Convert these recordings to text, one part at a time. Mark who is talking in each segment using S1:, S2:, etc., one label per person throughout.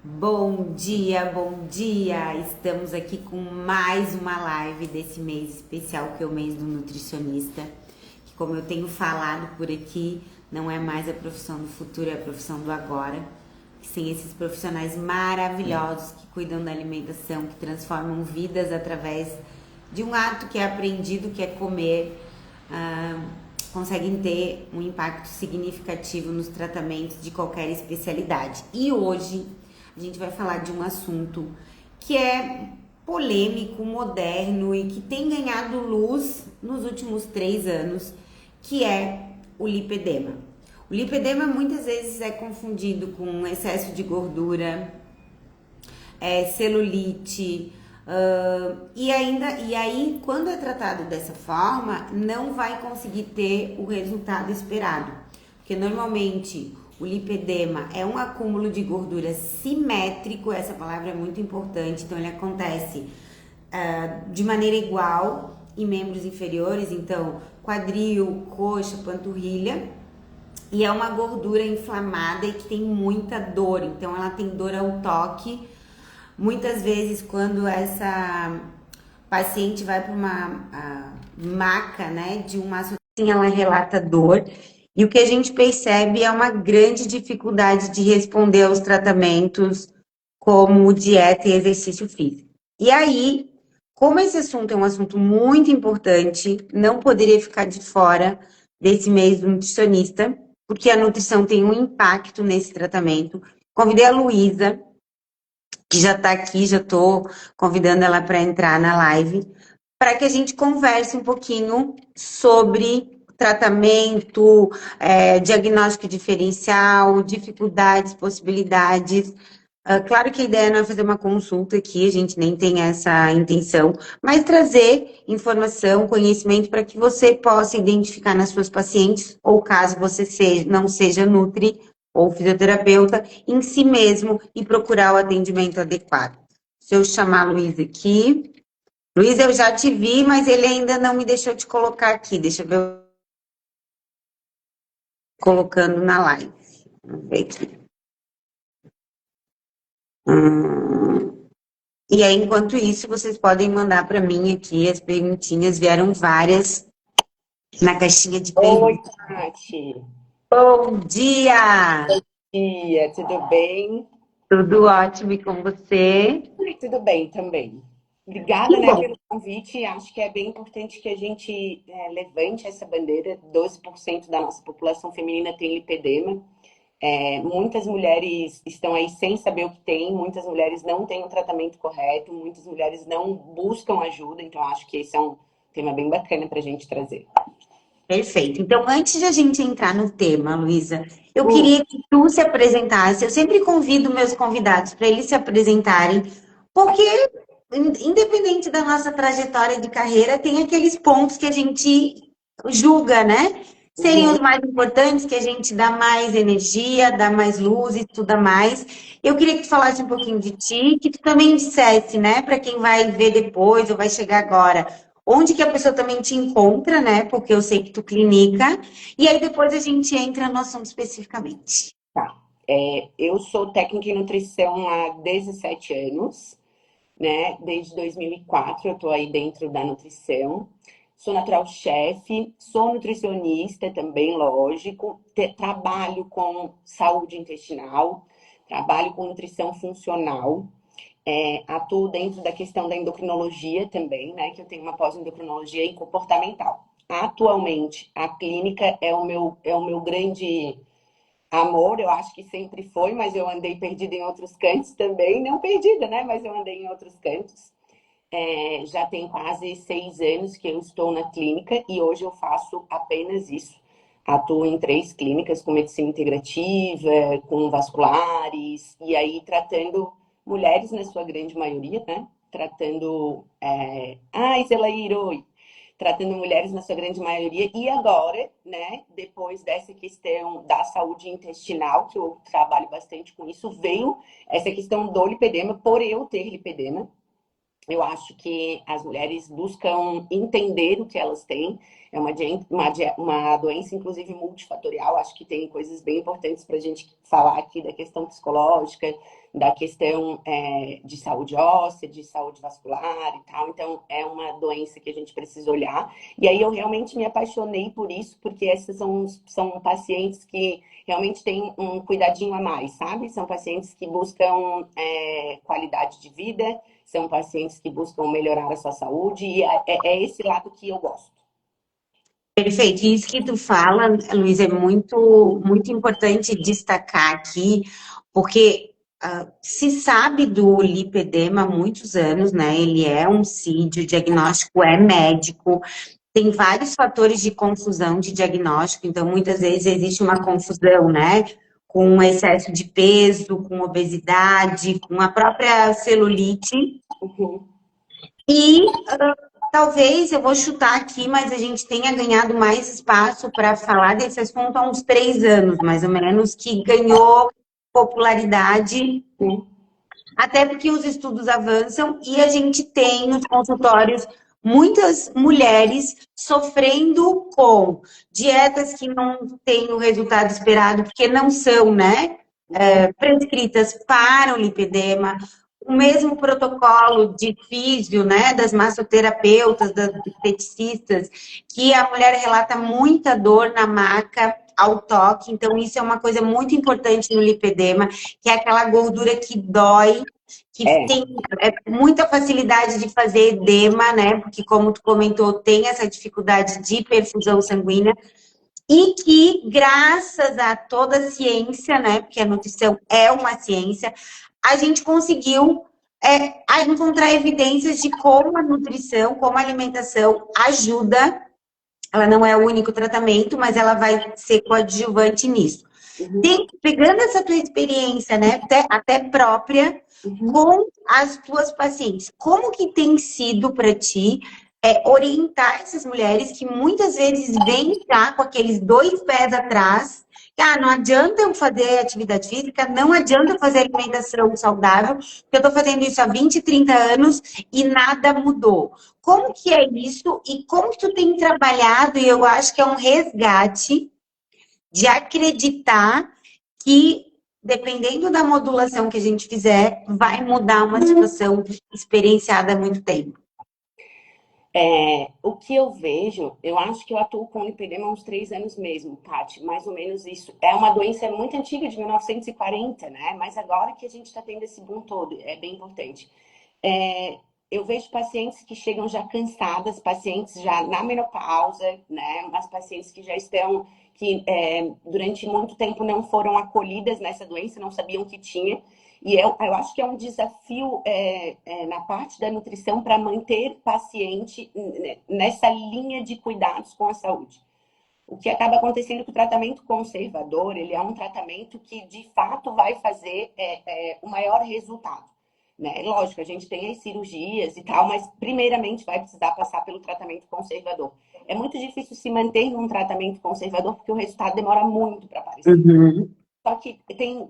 S1: Bom dia, bom dia! Estamos aqui com mais uma live desse mês especial que é o mês do nutricionista. Que, como eu tenho falado por aqui, não é mais a profissão do futuro, é a profissão do agora. Que sem esses profissionais maravilhosos que cuidam da alimentação, que transformam vidas através de um ato que é aprendido, que é comer, conseguem ter um impacto significativo nos tratamentos de qualquer especialidade. E hoje a gente vai falar de um assunto que é polêmico, moderno e que tem ganhado luz nos últimos 3 anos, que é o lipedema. O lipedema muitas vezes é confundido com excesso de gordura, celulite, e aí, quando é tratado dessa forma, não vai conseguir ter o resultado esperado. Porque normalmente o lipedema é um acúmulo de gordura simétrico, essa palavra é muito importante, então ele acontece de maneira igual em membros inferiores, então quadril, coxa, panturrilha, e é uma gordura inflamada e que tem muita dor, então ela tem dor ao toque. Muitas vezes, quando essa paciente vai para uma maca, né, de uma associação, ela relata dor. E o que a gente percebe é uma grande dificuldade de responder aos tratamentos como dieta e exercício físico. E aí, como esse assunto é um assunto muito importante, não poderia ficar de fora desse mês do nutricionista, porque a nutrição tem um impacto nesse tratamento. Convidei a Luísa, que já está aqui, já estou convidando ela para entrar na live, para que a gente converse um pouquinho sobre tratamento, diagnóstico diferencial, dificuldades, possibilidades. Claro que a ideia não é fazer uma consulta aqui, a gente nem tem essa intenção, mas trazer informação, conhecimento para que você possa identificar nas suas pacientes, ou caso você não seja nutri ou fisioterapeuta, em si mesmo e procurar o atendimento adequado. Se eu chamar a Luísa aqui. Luísa, eu já te vi, mas ele ainda não me deixou te colocar aqui. Deixa eu ver eu colocando na live. Vamos ver aqui. E aí, enquanto isso, vocês podem mandar para mim aqui as perguntinhas. Vieram várias na caixinha de
S2: Oi,
S1: perguntas.
S2: Tati.
S1: Bom dia!
S2: Dia, tudo bem?
S1: Tudo ótimo e com você?
S2: Tudo bem também.
S1: Que
S2: Obrigada, né,
S1: bom.
S2: pelo convite. Acho que é bem importante que a gente levante essa bandeira. 12% da nossa população feminina tem lipedema. Muitas mulheres estão aí sem saber o que tem, muitas mulheres não têm o tratamento correto, muitas mulheres não buscam ajuda. Então, acho que esse é um tema bem bacana para a gente trazer.
S1: Perfeito. Então, antes de a gente entrar no tema, Luísa, eu queria que tu se apresentasse. Eu sempre convido meus convidados para eles se apresentarem, porque, independente da nossa trajetória de carreira, tem aqueles pontos que a gente julga, né? Seriam
S2: Uhum.
S1: os mais importantes, que a gente dá mais energia, dá mais luz, estuda mais. Eu queria que tu falasse um pouquinho de ti, que tu também dissesse, né, para quem vai ver depois ou vai chegar agora, onde que a pessoa também te encontra, né? Porque eu sei que tu clinica. E aí depois a gente entra no assunto especificamente.
S2: Tá. Eu sou técnica em nutrição há 17 anos, né? Desde 2004 eu estou aí dentro da nutrição. Sou natural chefe, sou nutricionista também, lógico. Trabalho com saúde intestinal, trabalho com nutrição funcional. Atuo dentro da questão da endocrinologia também, né? Que eu tenho uma pós-endocrinologia em comportamental. Atualmente, a clínica é o meu grande amor, eu acho que sempre foi, mas eu andei perdida em outros cantos também. Não perdida, né? Mas eu andei em outros cantos. Já tem quase 6 anos que eu estou na clínica e hoje eu faço apenas isso. Atuo em 3 clínicas com medicina integrativa, com vasculares, e aí tratando mulheres na sua grande maioria, né? Tratando. Ai, Zelaíra, oi! Tratando mulheres na sua grande maioria. E agora, né, depois dessa questão da saúde intestinal, que eu trabalho bastante com isso, veio essa questão do lipedema, por eu ter lipedema. Eu acho que as mulheres buscam entender o que elas têm. É uma doença, inclusive, multifatorial. Acho que tem coisas bem importantes para a gente falar aqui da questão psicológica, da questão de saúde óssea, de saúde vascular e tal. Então, é uma doença que a gente precisa olhar. E aí eu realmente me apaixonei por isso, porque esses são pacientes que realmente têm um cuidadinho a mais, sabe? São pacientes que buscam qualidade de vida, são pacientes que buscam melhorar a sua saúde, e é esse lado que eu gosto.
S1: Perfeito. Isso que tu fala, Luiz, é muito, muito importante destacar aqui, porque se sabe do lipedema há muitos anos, né? Ele é um CID, o diagnóstico é médico, tem vários fatores de confusão de diagnóstico, então muitas vezes existe uma confusão, né? Com excesso de peso, com obesidade, com a própria celulite.
S2: Uhum.
S1: E talvez, eu vou chutar aqui, mas a gente tenha ganhado mais espaço para falar desse assunto há uns 3 anos, mais ou menos, que ganhou popularidade,
S2: Sim.
S1: até porque os estudos avançam e a gente tem nos consultórios muitas mulheres sofrendo com dietas que não têm o resultado esperado, porque não são, né, prescritas para o lipedema, o mesmo protocolo de físio, né, das massoterapeutas, das esteticistas, que a mulher relata muita dor na maca ao toque, então isso é uma coisa muito importante no lipedema, que é aquela gordura que dói, que
S2: É,
S1: tem muita facilidade de fazer edema, né, porque como tu comentou, tem essa dificuldade de perfusão sanguínea, e que, graças a toda a ciência, né, porque a nutrição é uma ciência, a gente conseguiu encontrar evidências de como a nutrição, como a alimentação ajuda. Ela não é o único tratamento, mas ela vai ser coadjuvante nisso.
S2: uhum,
S1: Pegando essa tua experiência, né, até própria,
S2: uhum.
S1: com as tuas pacientes, como que tem sido para ti orientar essas mulheres que muitas vezes vêm já com aqueles 2 pés atrás, que não adianta eu fazer atividade física, não adianta eu fazer alimentação saudável, porque eu estou fazendo isso há 20, 30 anos e nada mudou. Como que é isso e como que tu tem trabalhado, e eu acho que é um resgate de acreditar que, dependendo da modulação que a gente fizer, vai mudar uma situação experienciada há muito tempo.
S2: O que eu vejo, eu acho que eu atuo com lipedema há uns 3 anos mesmo, Tati, mais ou menos isso. É uma doença muito antiga, de 1940, né? Mas agora que a gente está tendo esse boom todo, é bem importante. É, eu vejo pacientes que chegam já cansadas, pacientes já na menopausa, né? As pacientes que já estão, que durante muito tempo não foram acolhidas nessa doença, não sabiam que tinha. E eu acho que é um desafio na parte da nutrição para manter paciente nessa linha de cuidados com a saúde. O que acaba acontecendo é que o tratamento conservador, ele é um tratamento que, de fato, vai fazer o maior resultado. Né? Lógico, a gente tem as cirurgias e tal, mas primeiramente vai precisar passar pelo tratamento conservador. É muito difícil se manter num tratamento conservador porque o resultado demora muito para aparecer.
S1: Uhum.
S2: Só que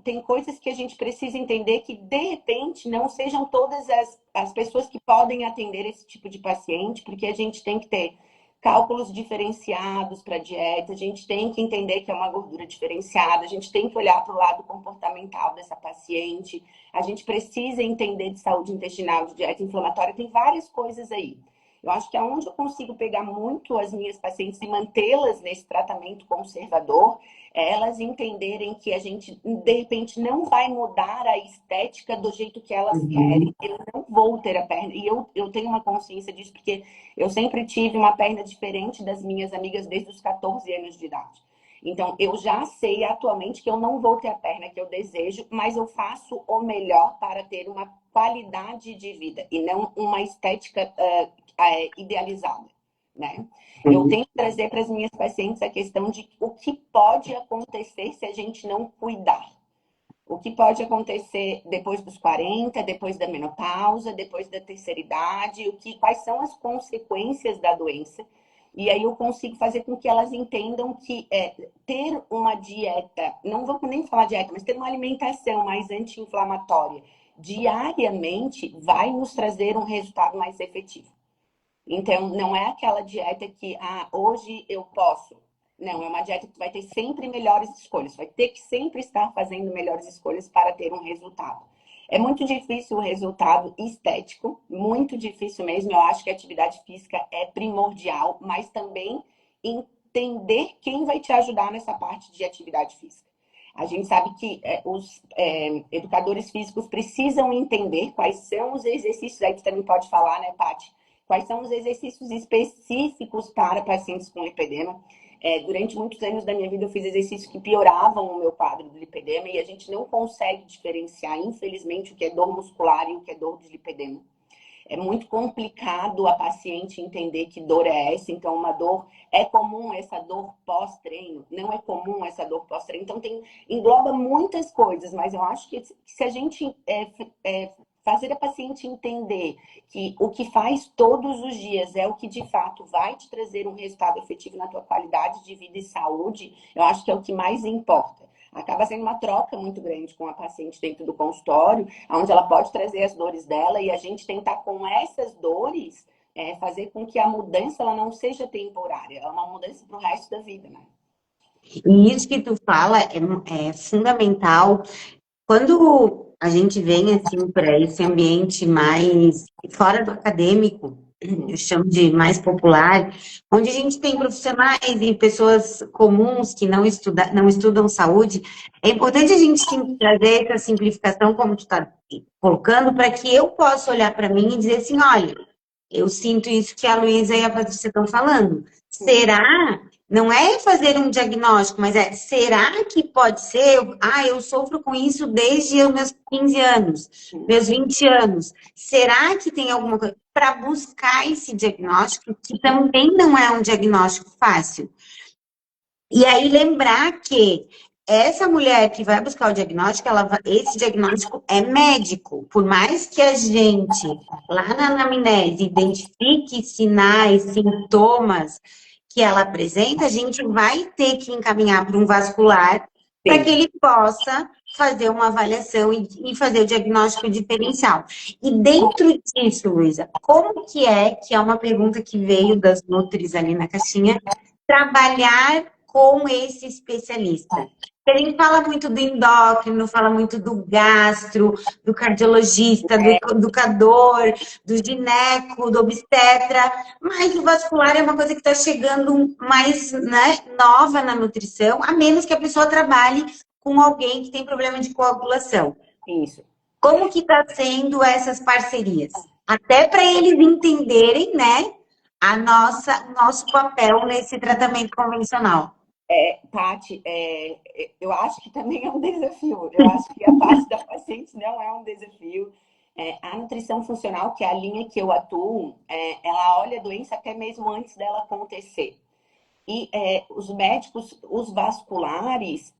S2: tem coisas que a gente precisa entender que, de repente, não sejam todas as pessoas que podem atender esse tipo de paciente, porque a gente tem que ter cálculos diferenciados para a dieta, a gente tem que entender que é uma gordura diferenciada, a gente tem que olhar para o lado comportamental dessa paciente, a gente precisa entender de saúde intestinal, de dieta inflamatória, tem várias coisas aí. Eu acho que aonde eu consigo pegar muito as minhas pacientes e mantê-las nesse tratamento conservador é elas entenderem que a gente, de repente, não vai mudar a estética do jeito que elas querem.
S1: Uhum.
S2: Eu não vou ter a perna. E eu tenho uma consciência disso, porque eu sempre tive uma perna diferente das minhas amigas desde os 14 anos de idade. Então, eu já sei atualmente que eu não vou ter a perna que eu desejo, mas eu faço o melhor para ter uma qualidade de vida e não uma estética idealizada, né? Eu tento trazer para as minhas pacientes a questão de o que pode acontecer se a gente não cuidar. O que pode acontecer depois dos 40, depois da menopausa, depois da terceira idade, quais são as consequências da doença. E aí eu consigo fazer com que elas entendam que ter uma dieta, não vou nem falar dieta, mas ter uma alimentação mais anti-inflamatória diariamente vai nos trazer um resultado mais efetivo. Então, não é aquela dieta que, hoje eu posso. Não, é uma dieta que vai ter sempre melhores escolhas. Vai ter que sempre estar fazendo melhores escolhas para ter um resultado. É muito difícil o resultado estético, muito difícil mesmo. Eu acho que a atividade física é primordial, mas também entender quem vai te ajudar nessa parte de atividade física. A gente sabe que os educadores físicos precisam entender quais são os exercícios, aí tu também pode falar, né, Paty? Quais são os exercícios específicos para pacientes com lipedema. Durante muitos anos da minha vida eu fiz exercícios que pioravam o meu quadro do lipedema e a gente não consegue diferenciar, infelizmente, o que é dor muscular e o que é dor de lipedema. É muito complicado a paciente entender que dor é essa, então uma dor é comum essa dor pós-treino, não é comum essa dor pós-treino, então engloba muitas coisas, mas eu acho que se a gente fazer a paciente entender que o que faz todos os dias é o que de fato vai te trazer um resultado efetivo na tua qualidade de vida e saúde, eu acho que é o que mais importa. Acaba sendo uma troca muito grande com a paciente dentro do consultório, onde ela pode trazer as dores dela e a gente tentar com essas dores fazer com que a mudança ela não seja temporária, é uma mudança para o resto da vida, né?
S1: E isso que tu fala é fundamental. Quando a gente vem assim para esse ambiente mais fora do acadêmico, eu chamo de mais popular, onde a gente tem profissionais e pessoas comuns que não estudam saúde, é importante a gente sim, trazer essa simplificação, como tu está colocando, para que eu possa olhar para mim e dizer assim, olha, eu sinto isso que a Luísa e a Patrícia estão falando. Será? Não é fazer um diagnóstico, mas será que pode ser? Eu sofro com isso desde os meus 15 anos, meus 20 anos. Será que tem alguma coisa? Para buscar esse diagnóstico, que também não é um diagnóstico fácil. E aí lembrar que essa mulher que vai buscar o diagnóstico, esse diagnóstico é médico. Por mais que a gente, lá na anamnese, identifique sinais, sintomas que ela apresenta, a gente vai ter que encaminhar para um vascular para que ele possa fazer uma avaliação e fazer o diagnóstico diferencial. E dentro disso, Luísa, como que é uma pergunta que veio das nutris ali na caixinha, trabalhar com esse especialista? A gente fala muito do endócrino, fala muito do gastro, do cardiologista, do educador, do gineco, do obstetra, mas o vascular é uma coisa que está chegando mais, né, nova na nutrição, a menos que a pessoa trabalhe com alguém que tem problema de coagulação.
S2: Isso.
S1: Como que está sendo essas parcerias? Até para eles entenderem, né, nosso papel nesse tratamento convencional.
S2: Paty, eu acho que também é um desafio. Eu acho que a parte da paciente não é um desafio. A nutrição funcional, que é a linha que eu atuo, ela olha a doença até mesmo antes dela acontecer. E os médicos, os vasculares,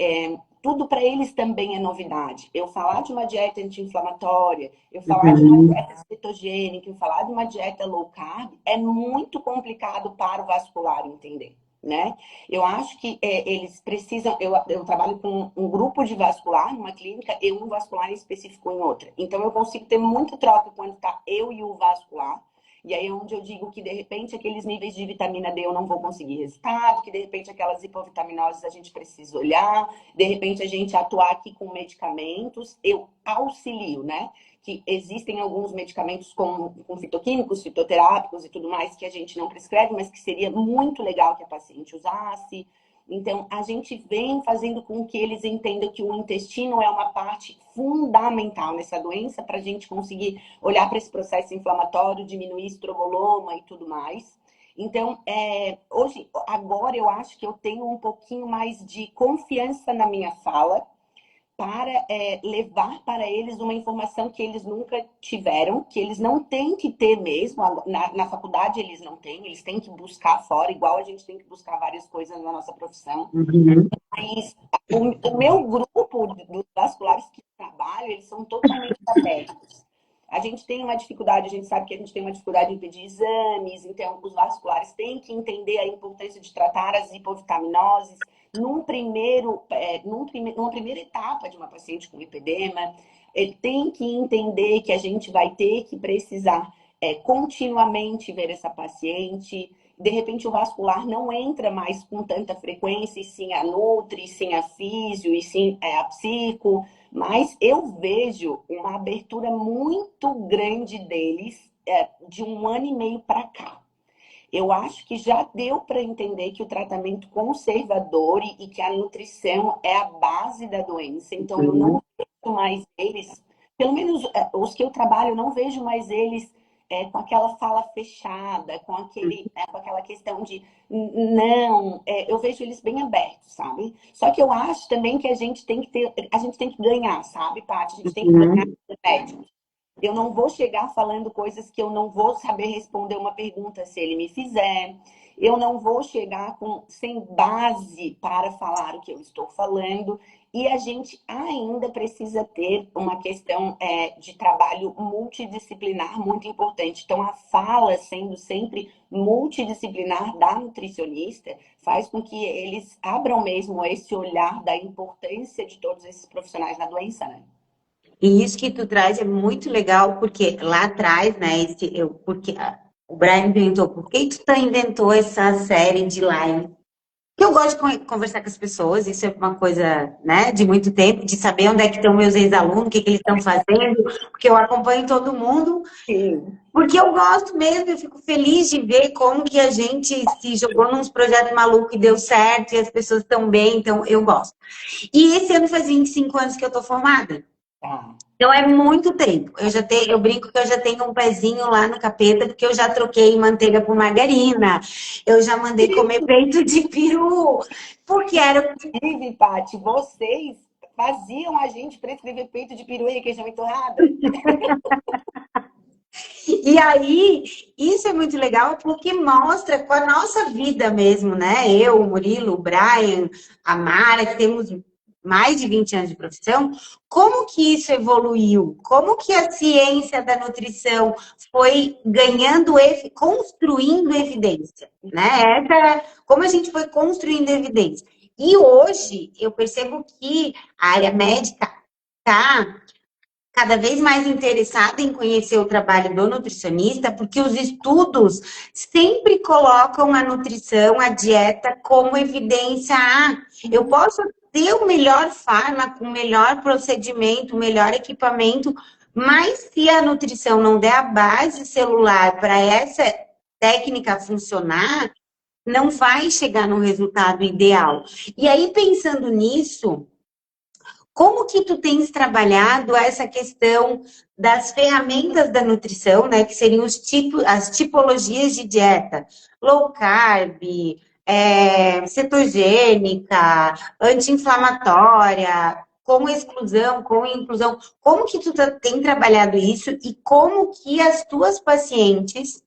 S2: tudo para eles também é novidade. Eu falar de uma dieta anti-inflamatória, eu falar de uma dieta cetogênica, eu falar de uma dieta low carb, é muito complicado para o vascular entender. Né? Eu acho que eles precisam. Eu trabalho com um grupo de vascular numa clínica e um vascular específico em outra. Então eu consigo ter muita troca quando está eu e o vascular. E aí é onde eu digo que, de repente, aqueles níveis de vitamina D eu não vou conseguir resultado, que, de repente, aquelas hipovitaminoses a gente precisa olhar, de repente, a gente atuar aqui com medicamentos, eu auxilio, né? Que existem alguns medicamentos com fitoquímicos, fitoterápicos e tudo mais que a gente não prescreve, mas que seria muito legal que a paciente usasse. Então, a gente vem fazendo com que eles entendam que o intestino é uma parte fundamental nessa doença para a gente conseguir olhar para esse processo inflamatório, diminuir estroboloma e tudo mais. Então, agora eu acho que eu tenho um pouquinho mais de confiança na minha fala para levar para eles uma informação que eles nunca tiveram, que eles não têm que ter mesmo, na faculdade eles não têm, eles têm que buscar fora, igual a gente tem que buscar várias coisas na nossa profissão. Mas o meu grupo dos vasculares que trabalho, eles são totalmente abertos. A gente tem uma dificuldade, a gente sabe que a gente tem uma dificuldade em pedir exames, então os vasculares têm que entender a importância de tratar as hipovitaminoses numa primeira etapa de uma paciente com lipedema. Ele tem que entender que a gente vai ter que precisar continuamente ver essa paciente. De repente o vascular não entra mais com tanta frequência, e sim a nutri, e sim a físio, e sim a psico, Mas eu vejo uma abertura muito grande deles de 1 ano e meio para cá. Eu acho que já deu para entender que o tratamento conservador e que a nutrição é a base da doença. Então, eu
S1: Uhum.
S2: não vejo mais eles, pelo menos os que eu trabalho, eu não vejo mais eles com aquela fala fechada, com aquela questão de não, eu vejo eles bem abertos, sabe? Só que eu acho também que a gente tem que ganhar, sabe, Paty? A gente tem que ganhar
S1: Uhum.
S2: o médico. Eu não vou chegar falando coisas que eu não vou saber responder uma pergunta se ele me fizer. Eu não vou chegar sem base para falar o que eu estou falando. E a gente ainda precisa ter uma questão de trabalho multidisciplinar muito importante. Então, a fala sendo sempre multidisciplinar da nutricionista faz com que eles abram mesmo esse olhar da importância de todos esses profissionais na doença, né?
S1: E isso que tu traz é muito legal, porque lá atrás, né, o Brian me perguntou por que tu tá inventou essa série de live. Que eu gosto de conversar com as pessoas, isso é uma coisa, né, de muito tempo, de saber onde é que estão meus ex-alunos, o que que eles estão fazendo, porque eu acompanho todo mundo,
S2: Sim.
S1: porque eu gosto mesmo, eu fico feliz de ver como que a gente se jogou num projeto maluco e deu certo, e as pessoas estão bem, então eu gosto. E esse ano faz 25 anos que eu tô formada.
S2: Tá.
S1: Então é muito tempo. Eu brinco que eu já tenho um pezinho lá no capeta, porque eu já troquei manteiga por margarina, eu já mandei comer peito de peru, porque era.
S2: Inclusive, Paty, vocês faziam a gente prescrever peito de peru e requeijão entorrada?
S1: E aí, isso é muito legal porque mostra com a nossa vida mesmo, né? Eu, o Murilo, o Brian, a Mara, que temos mais de 20 anos de profissão, como que isso evoluiu? Como que a ciência da nutrição foi construindo evidência, né? Como a gente foi construindo evidência. E hoje eu percebo que a área médica está cada vez mais interessada em conhecer o trabalho do nutricionista, porque os estudos sempre colocam a nutrição, a dieta, como evidência. Ah, eu posso ter o melhor fármaco, o melhor procedimento, o melhor equipamento, mas se a nutrição não der a base celular para essa técnica funcionar, não vai chegar no resultado ideal. E aí, pensando nisso, como que tu tens trabalhado essa questão das ferramentas da nutrição, né? Que seriam as tipologias de dieta, low carb, cetogênica, anti-inflamatória, com exclusão, com inclusão. Como que tu tem trabalhado isso e como que as tuas pacientes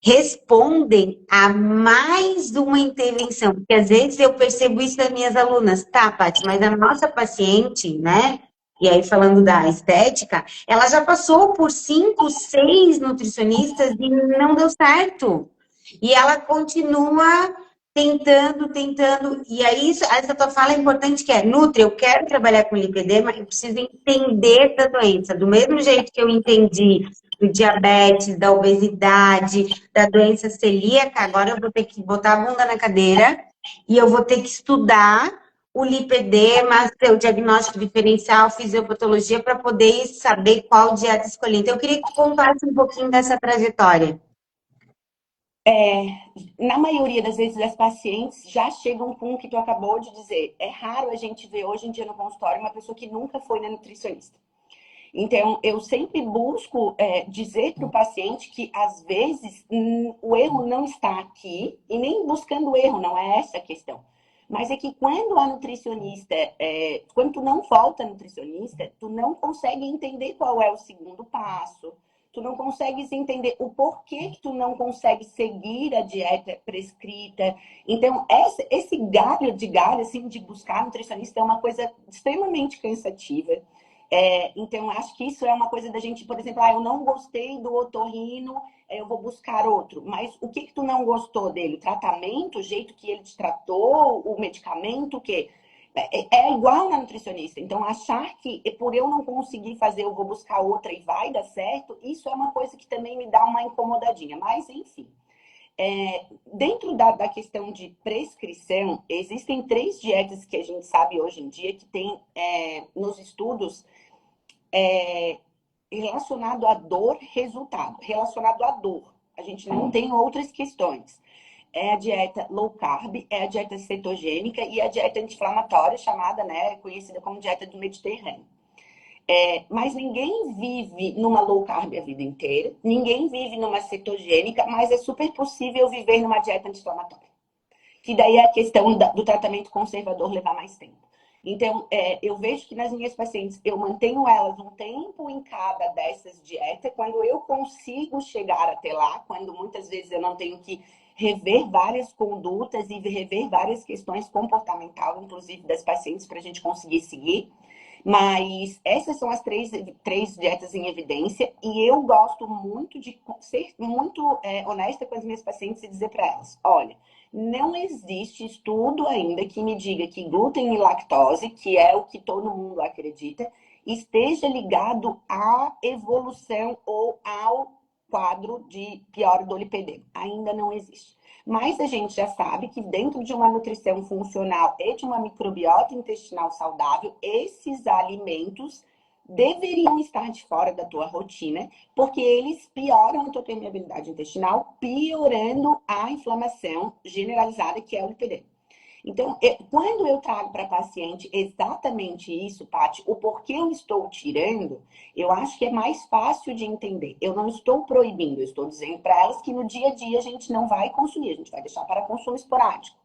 S1: respondem a mais uma intervenção, porque às vezes eu percebo isso das minhas alunas, tá, Paty, mas a nossa paciente, né, e aí falando da estética, ela já passou por 5, 6 nutricionistas e não deu certo, e ela continua tentando, e aí essa tua fala é importante que é, Nutri, eu quero trabalhar com lipedema, eu preciso entender da doença, do mesmo jeito que eu entendi do diabetes, da obesidade, da doença celíaca, agora eu vou ter que botar a bunda na cadeira e eu vou ter que estudar o lipedema, o diagnóstico diferencial, fisiopatologia, para poder saber qual dieta escolher. Então, eu queria que tu contasse um pouquinho dessa trajetória.
S2: Na maioria das vezes, as pacientes já chegam com o que tu acabou de dizer. É raro a gente ver hoje em dia no consultório uma pessoa que nunca foi na nutricionista. Então, eu sempre busco dizer para o paciente que, às vezes, o erro não está aqui, e nem buscando o erro, não é essa a questão. Mas é que quando a nutricionista, quando tu não volta nutricionista, tu não consegue entender qual é o segundo passo, tu não consegues entender o porquê que tu não consegue seguir a dieta prescrita. Então, esse galho, assim, de buscar nutricionista é uma coisa extremamente cansativa. Então, acho que isso é uma coisa da gente, por exemplo, eu não gostei do otorrino, eu vou buscar outro. Mas o que tu não gostou dele? O tratamento, o jeito que ele te tratou, o medicamento, o quê? É igual na nutricionista. Então, achar que por eu não conseguir fazer, eu vou buscar outra e vai dar certo, isso é uma coisa que também me dá uma incomodadinha. Mas, enfim. Dentro da questão de prescrição, existem 3 dietas que a gente sabe hoje em dia que tem nos estudos relacionado à dor, resultado. Relacionado à dor. A gente não tem outras questões. É a dieta low carb, é a dieta cetogênica e a dieta anti-inflamatória, chamada, né, conhecida como dieta do Mediterrâneo. Mas ninguém vive numa low carb a vida inteira, ninguém vive numa cetogênica, mas é super possível viver numa dieta anti-inflamatória. Que daí é a questão do tratamento conservador levar mais tempo. Então, eu vejo que nas minhas pacientes, eu mantenho elas um tempo em cada dessas dietas, quando eu consigo chegar até lá, quando muitas vezes eu não tenho que rever várias condutas e rever várias questões comportamentais, inclusive das pacientes, para a gente conseguir seguir. Mas essas são as três dietas em evidência e eu gosto muito de ser muito honesta com as minhas pacientes e dizer para elas, olha, não existe estudo ainda que me diga que glúten e lactose, que é o que todo mundo acredita, esteja ligado à evolução ou ao quadro de pior do lipedema. Ainda não existe. Mas a gente já sabe que dentro de uma nutrição funcional e de uma microbiota intestinal saudável, esses alimentos deveriam estar de fora da tua rotina, porque eles pioram a tua permeabilidade intestinal, piorando a inflamação generalizada, que é o lipedema. Então, quando eu trago para a paciente exatamente isso, Paty, o porquê eu estou tirando, eu acho que é mais fácil de entender. Eu não estou proibindo, eu estou dizendo para elas que no dia a dia a gente não vai consumir, a gente vai deixar para consumo esporádico.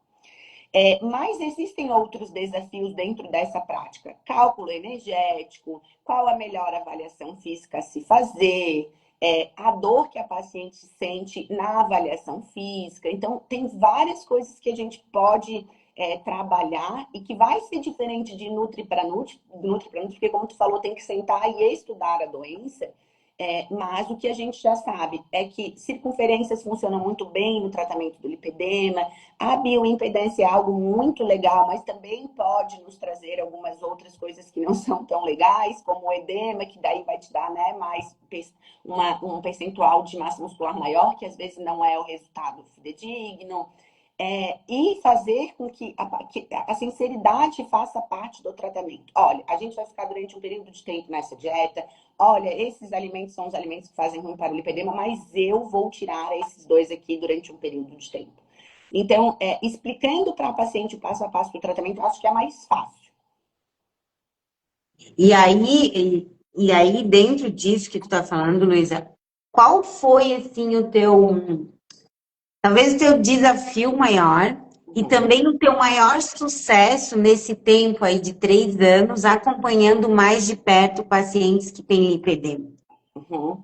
S2: Mas existem outros desafios dentro dessa prática. Cálculo energético, qual a melhor avaliação física a se fazer, a dor que a paciente sente na avaliação física. Então, tem várias coisas que a gente pode trabalhar e que vai ser diferente de nutri para nutri, porque como tu falou, tem que sentar e estudar a doença. Mas o que a gente já sabe é que circunferências funcionam muito bem no tratamento do lipedema, a bioimpedância é algo muito legal, mas também pode nos trazer algumas outras coisas que não são tão legais, como o edema, que daí vai te dar, né, mais um percentual de massa muscular maior, que às vezes não é o resultado fidedigno. E fazer com que a sinceridade faça parte do tratamento. Olha, a gente vai ficar durante um período de tempo nessa dieta. Olha, esses alimentos são os alimentos que fazem ruim para o lipedema, mas eu vou tirar esses 2 aqui durante um período de tempo. Então, explicando para a paciente o passo a passo do tratamento, eu acho que é mais fácil.
S1: E aí, dentro disso que tu tá falando, Luísa, qual foi, assim, talvez o teu desafio maior e também o teu maior sucesso nesse tempo aí de 3 anos, acompanhando mais de perto pacientes que têm lipedema?
S2: Uhum.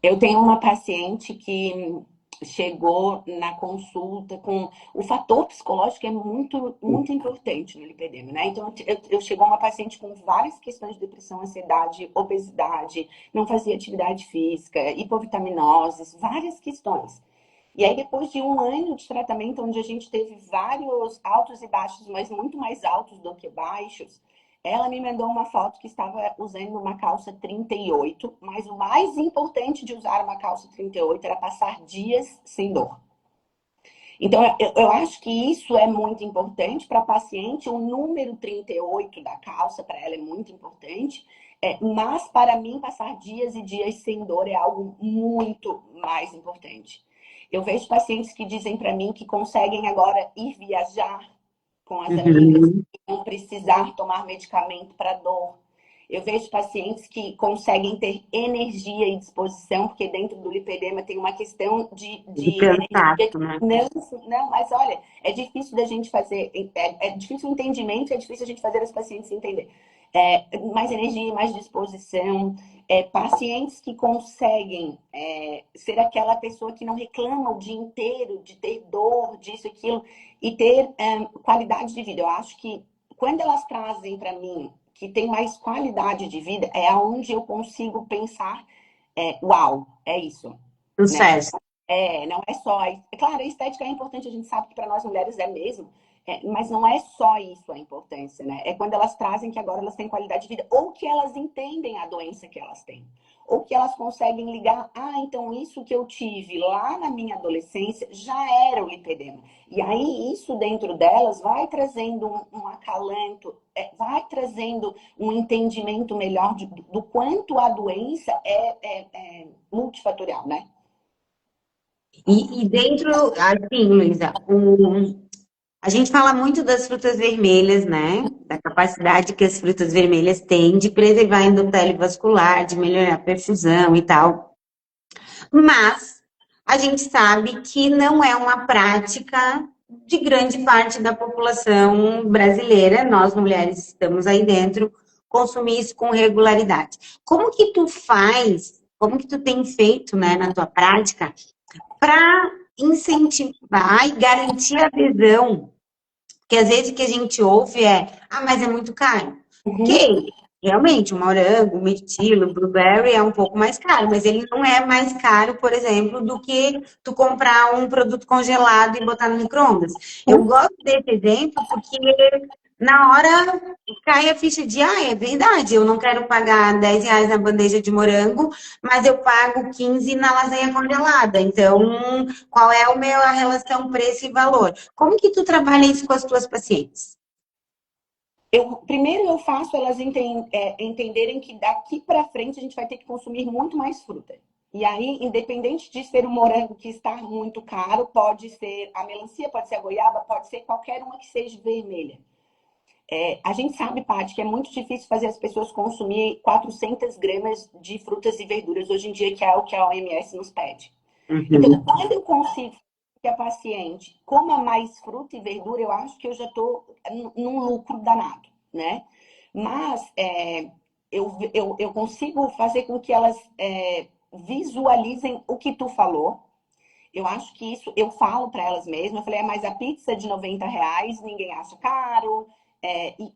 S2: Eu tenho uma paciente que chegou na consulta com... O fator psicológico é muito, muito importante no lipedema, né? Então, eu chegou uma paciente com várias questões de depressão, ansiedade, obesidade, não fazia atividade física, hipovitaminoses, várias questões. E aí, depois de um ano de tratamento, onde a gente teve vários altos e baixos, mas muito mais altos do que baixos, ela me mandou uma foto que estava usando uma calça 38, mas o mais importante de usar uma calça 38 era passar dias sem dor. Então, eu acho que isso é muito importante para a paciente. O número 38 da calça, para ela, é muito importante. Mas, para mim, passar dias e dias sem dor é algo muito mais importante. Eu vejo pacientes que dizem para mim que conseguem agora ir viajar com as amigas
S1: Uhum.
S2: e não precisar tomar medicamento para dor. Eu vejo pacientes que conseguem ter energia e disposição, porque dentro do lipedema tem uma questão
S1: De
S2: de energia.
S1: cansaço, né?
S2: Não, mas olha, é difícil da gente fazer, é difícil o entendimento, é difícil a gente fazer as pacientes entender. Mais energia, mais disposição, pacientes que conseguem ser aquela pessoa que não reclama o dia inteiro de ter dor, disso, aquilo, e ter qualidade de vida. Eu acho que quando elas trazem para mim que tem mais qualidade de vida, é aonde eu consigo pensar, uau, é isso, né?
S1: Sucesso.
S2: Não é só. Claro, a estética é importante, a gente sabe que para nós mulheres é mesmo. Mas não é só isso a importância, né? É quando elas trazem que agora elas têm qualidade de vida, ou que elas entendem a doença que elas têm, ou que elas conseguem ligar, então isso que eu tive lá na minha adolescência já era o lipedema. E aí isso dentro delas vai trazendo um acalanto, vai trazendo um entendimento melhor do quanto a doença é multifatorial, né?
S1: E dentro, assim, Luísa, a gente fala muito das frutas vermelhas, né? Da capacidade que as frutas vermelhas têm de preservar a endotélio vascular, de melhorar a perfusão e tal. Mas a gente sabe que não é uma prática de grande parte da população brasileira. Nós, mulheres, estamos aí dentro, consumir isso com regularidade. Como que tu faz, como que tu tem feito, né, na tua prática, para incentivar e garantir a adesão? Porque às vezes o que a gente ouve é, mas é muito caro.
S2: Uhum.
S1: Ok, realmente, o morango, o mirtilo, o blueberry é um pouco mais caro, mas ele não é mais caro, por exemplo, do que tu comprar um produto congelado e botar no micro-ondas. Eu gosto desse exemplo porque na hora cai a ficha de, é verdade, eu não quero pagar R$ 10 na bandeja de morango, mas eu pago 15 na lasanha congelada. Então, qual é a relação preço e valor? Como que tu trabalha isso com as tuas pacientes?
S2: Primeiro eu faço elas entenderem que daqui para frente a gente vai ter que consumir muito mais fruta. E aí, independente de ser o morango que está muito caro, pode ser a melancia, pode ser a goiaba, pode ser qualquer uma que seja vermelha. A gente sabe, Paty, que é muito difícil fazer as pessoas consumir 400 gramas de frutas e verduras hoje em dia, que é o que a OMS nos pede. Então,
S1: Uhum.
S2: quando eu consigo que a paciente coma mais fruta e verdura, eu acho que eu já estou num lucro danado, né? Mas eu consigo fazer com que elas visualizem o que tu falou. Eu acho que isso, eu falo para elas mesmas, eu falei, mas a pizza de R$ 90 ninguém acha caro,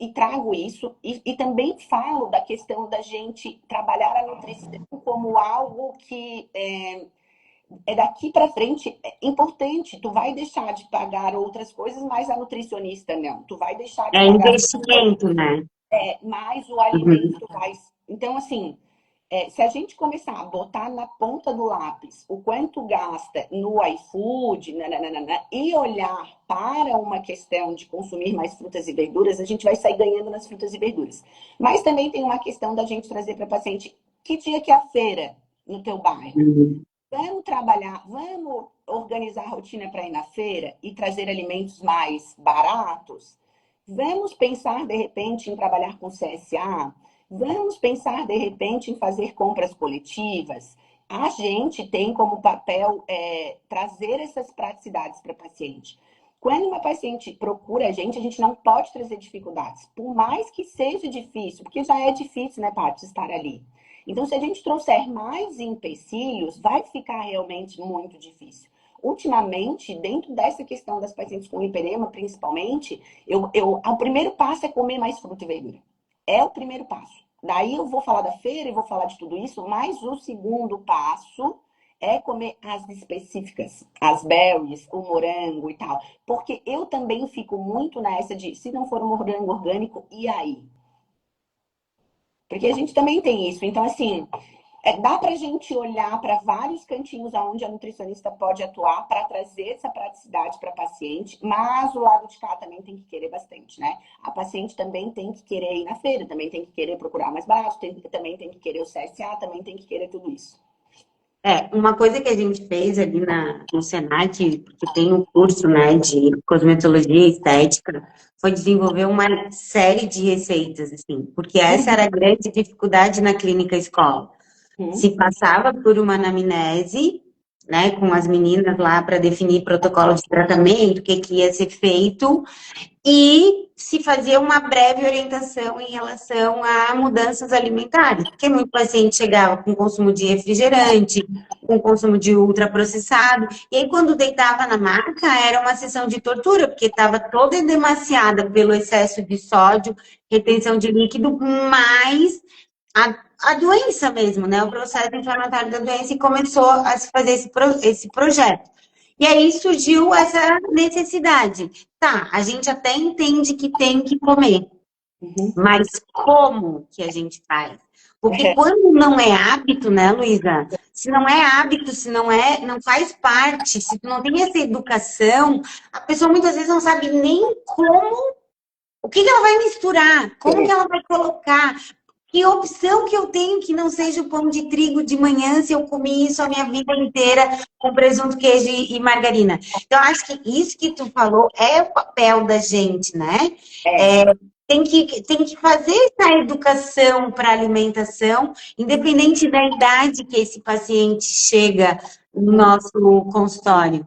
S2: e trago isso. E também falo da questão da gente trabalhar a nutrição como algo que daqui para frente é importante. Tu vai deixar de pagar outras coisas, mas a nutricionista não. Tu vai deixar de
S1: É
S2: pagar
S1: investimento, né?
S2: mais o
S1: Uhum.
S2: alimento vai. Então, assim, se a gente começar a botar na ponta do lápis o quanto gasta no iFood, nananana, e olhar para uma questão de consumir mais frutas e verduras, a gente vai sair ganhando nas frutas e verduras. Mas também tem uma questão da gente trazer para paciente que dia que é a feira no teu bairro.
S1: Uhum.
S2: Vamos trabalhar, vamos organizar a rotina para ir na feira e trazer alimentos mais baratos? Vamos pensar, de repente, em trabalhar com CSA? Vamos pensar, de repente, em fazer compras coletivas? A gente tem como papel trazer essas praticidades para o paciente. Quando uma paciente procura a gente não pode trazer dificuldades. Por mais que seja difícil, porque já é difícil, né, Paty, estar ali. Então, se a gente trouxer mais empecilhos, vai ficar realmente muito difícil. Ultimamente, dentro dessa questão das pacientes com hiperema, principalmente, o primeiro passo é comer mais fruta e verdura. É o primeiro passo. Daí eu vou falar da feira e vou falar de tudo isso, mas o segundo passo é comer as específicas, as berries, o morango e tal. Porque eu também fico muito nessa de, se não for um morango orgânico, e aí? Porque a gente também tem isso. Então, assim, dá para a gente olhar para vários cantinhos onde a nutricionista pode atuar para trazer essa praticidade para a paciente, mas o lado de cá também tem que querer bastante, né? A paciente também tem que querer ir na feira, também tem que querer procurar mais barato, também tem que querer o CSA, também tem que querer tudo isso.
S1: Uma coisa que a gente fez ali no Senac, porque tem um curso, né, de cosmetologia e estética, foi desenvolver uma série de receitas, assim, porque essa era a grande dificuldade na clínica escola. Se
S2: Uhum.
S1: passava por uma anamnese, né, com as meninas lá para definir protocolo de tratamento, o que que ia ser feito, e se fazia uma breve orientação em relação a mudanças alimentares, porque muito paciente chegava com consumo de refrigerante, com consumo de ultraprocessado, e aí quando deitava na maca era uma sessão de tortura, porque estava toda edemaciada pelo excesso de sódio, retenção de líquido, mais a doença mesmo, né? O processo inflamatório da doença, e começou a se fazer esse projeto. E aí surgiu essa necessidade. Tá, a gente até entende que tem que comer,
S2: Uhum.
S1: mas como que a gente faz? Porque quando não é hábito, né, Luísa? Se não é hábito, se não é, não faz parte, se tu não tem essa educação, a pessoa muitas vezes não sabe nem como, o que que ela vai misturar, como que ela vai colocar. Que opção que eu tenho que não seja o pão de trigo de manhã, se eu comi isso a minha vida inteira com presunto, queijo e margarina? Então, acho que isso que tu falou é o papel da gente, né?
S2: É,
S1: É, tem que fazer essa educação para alimentação, independente da idade que esse paciente chega no nosso consultório.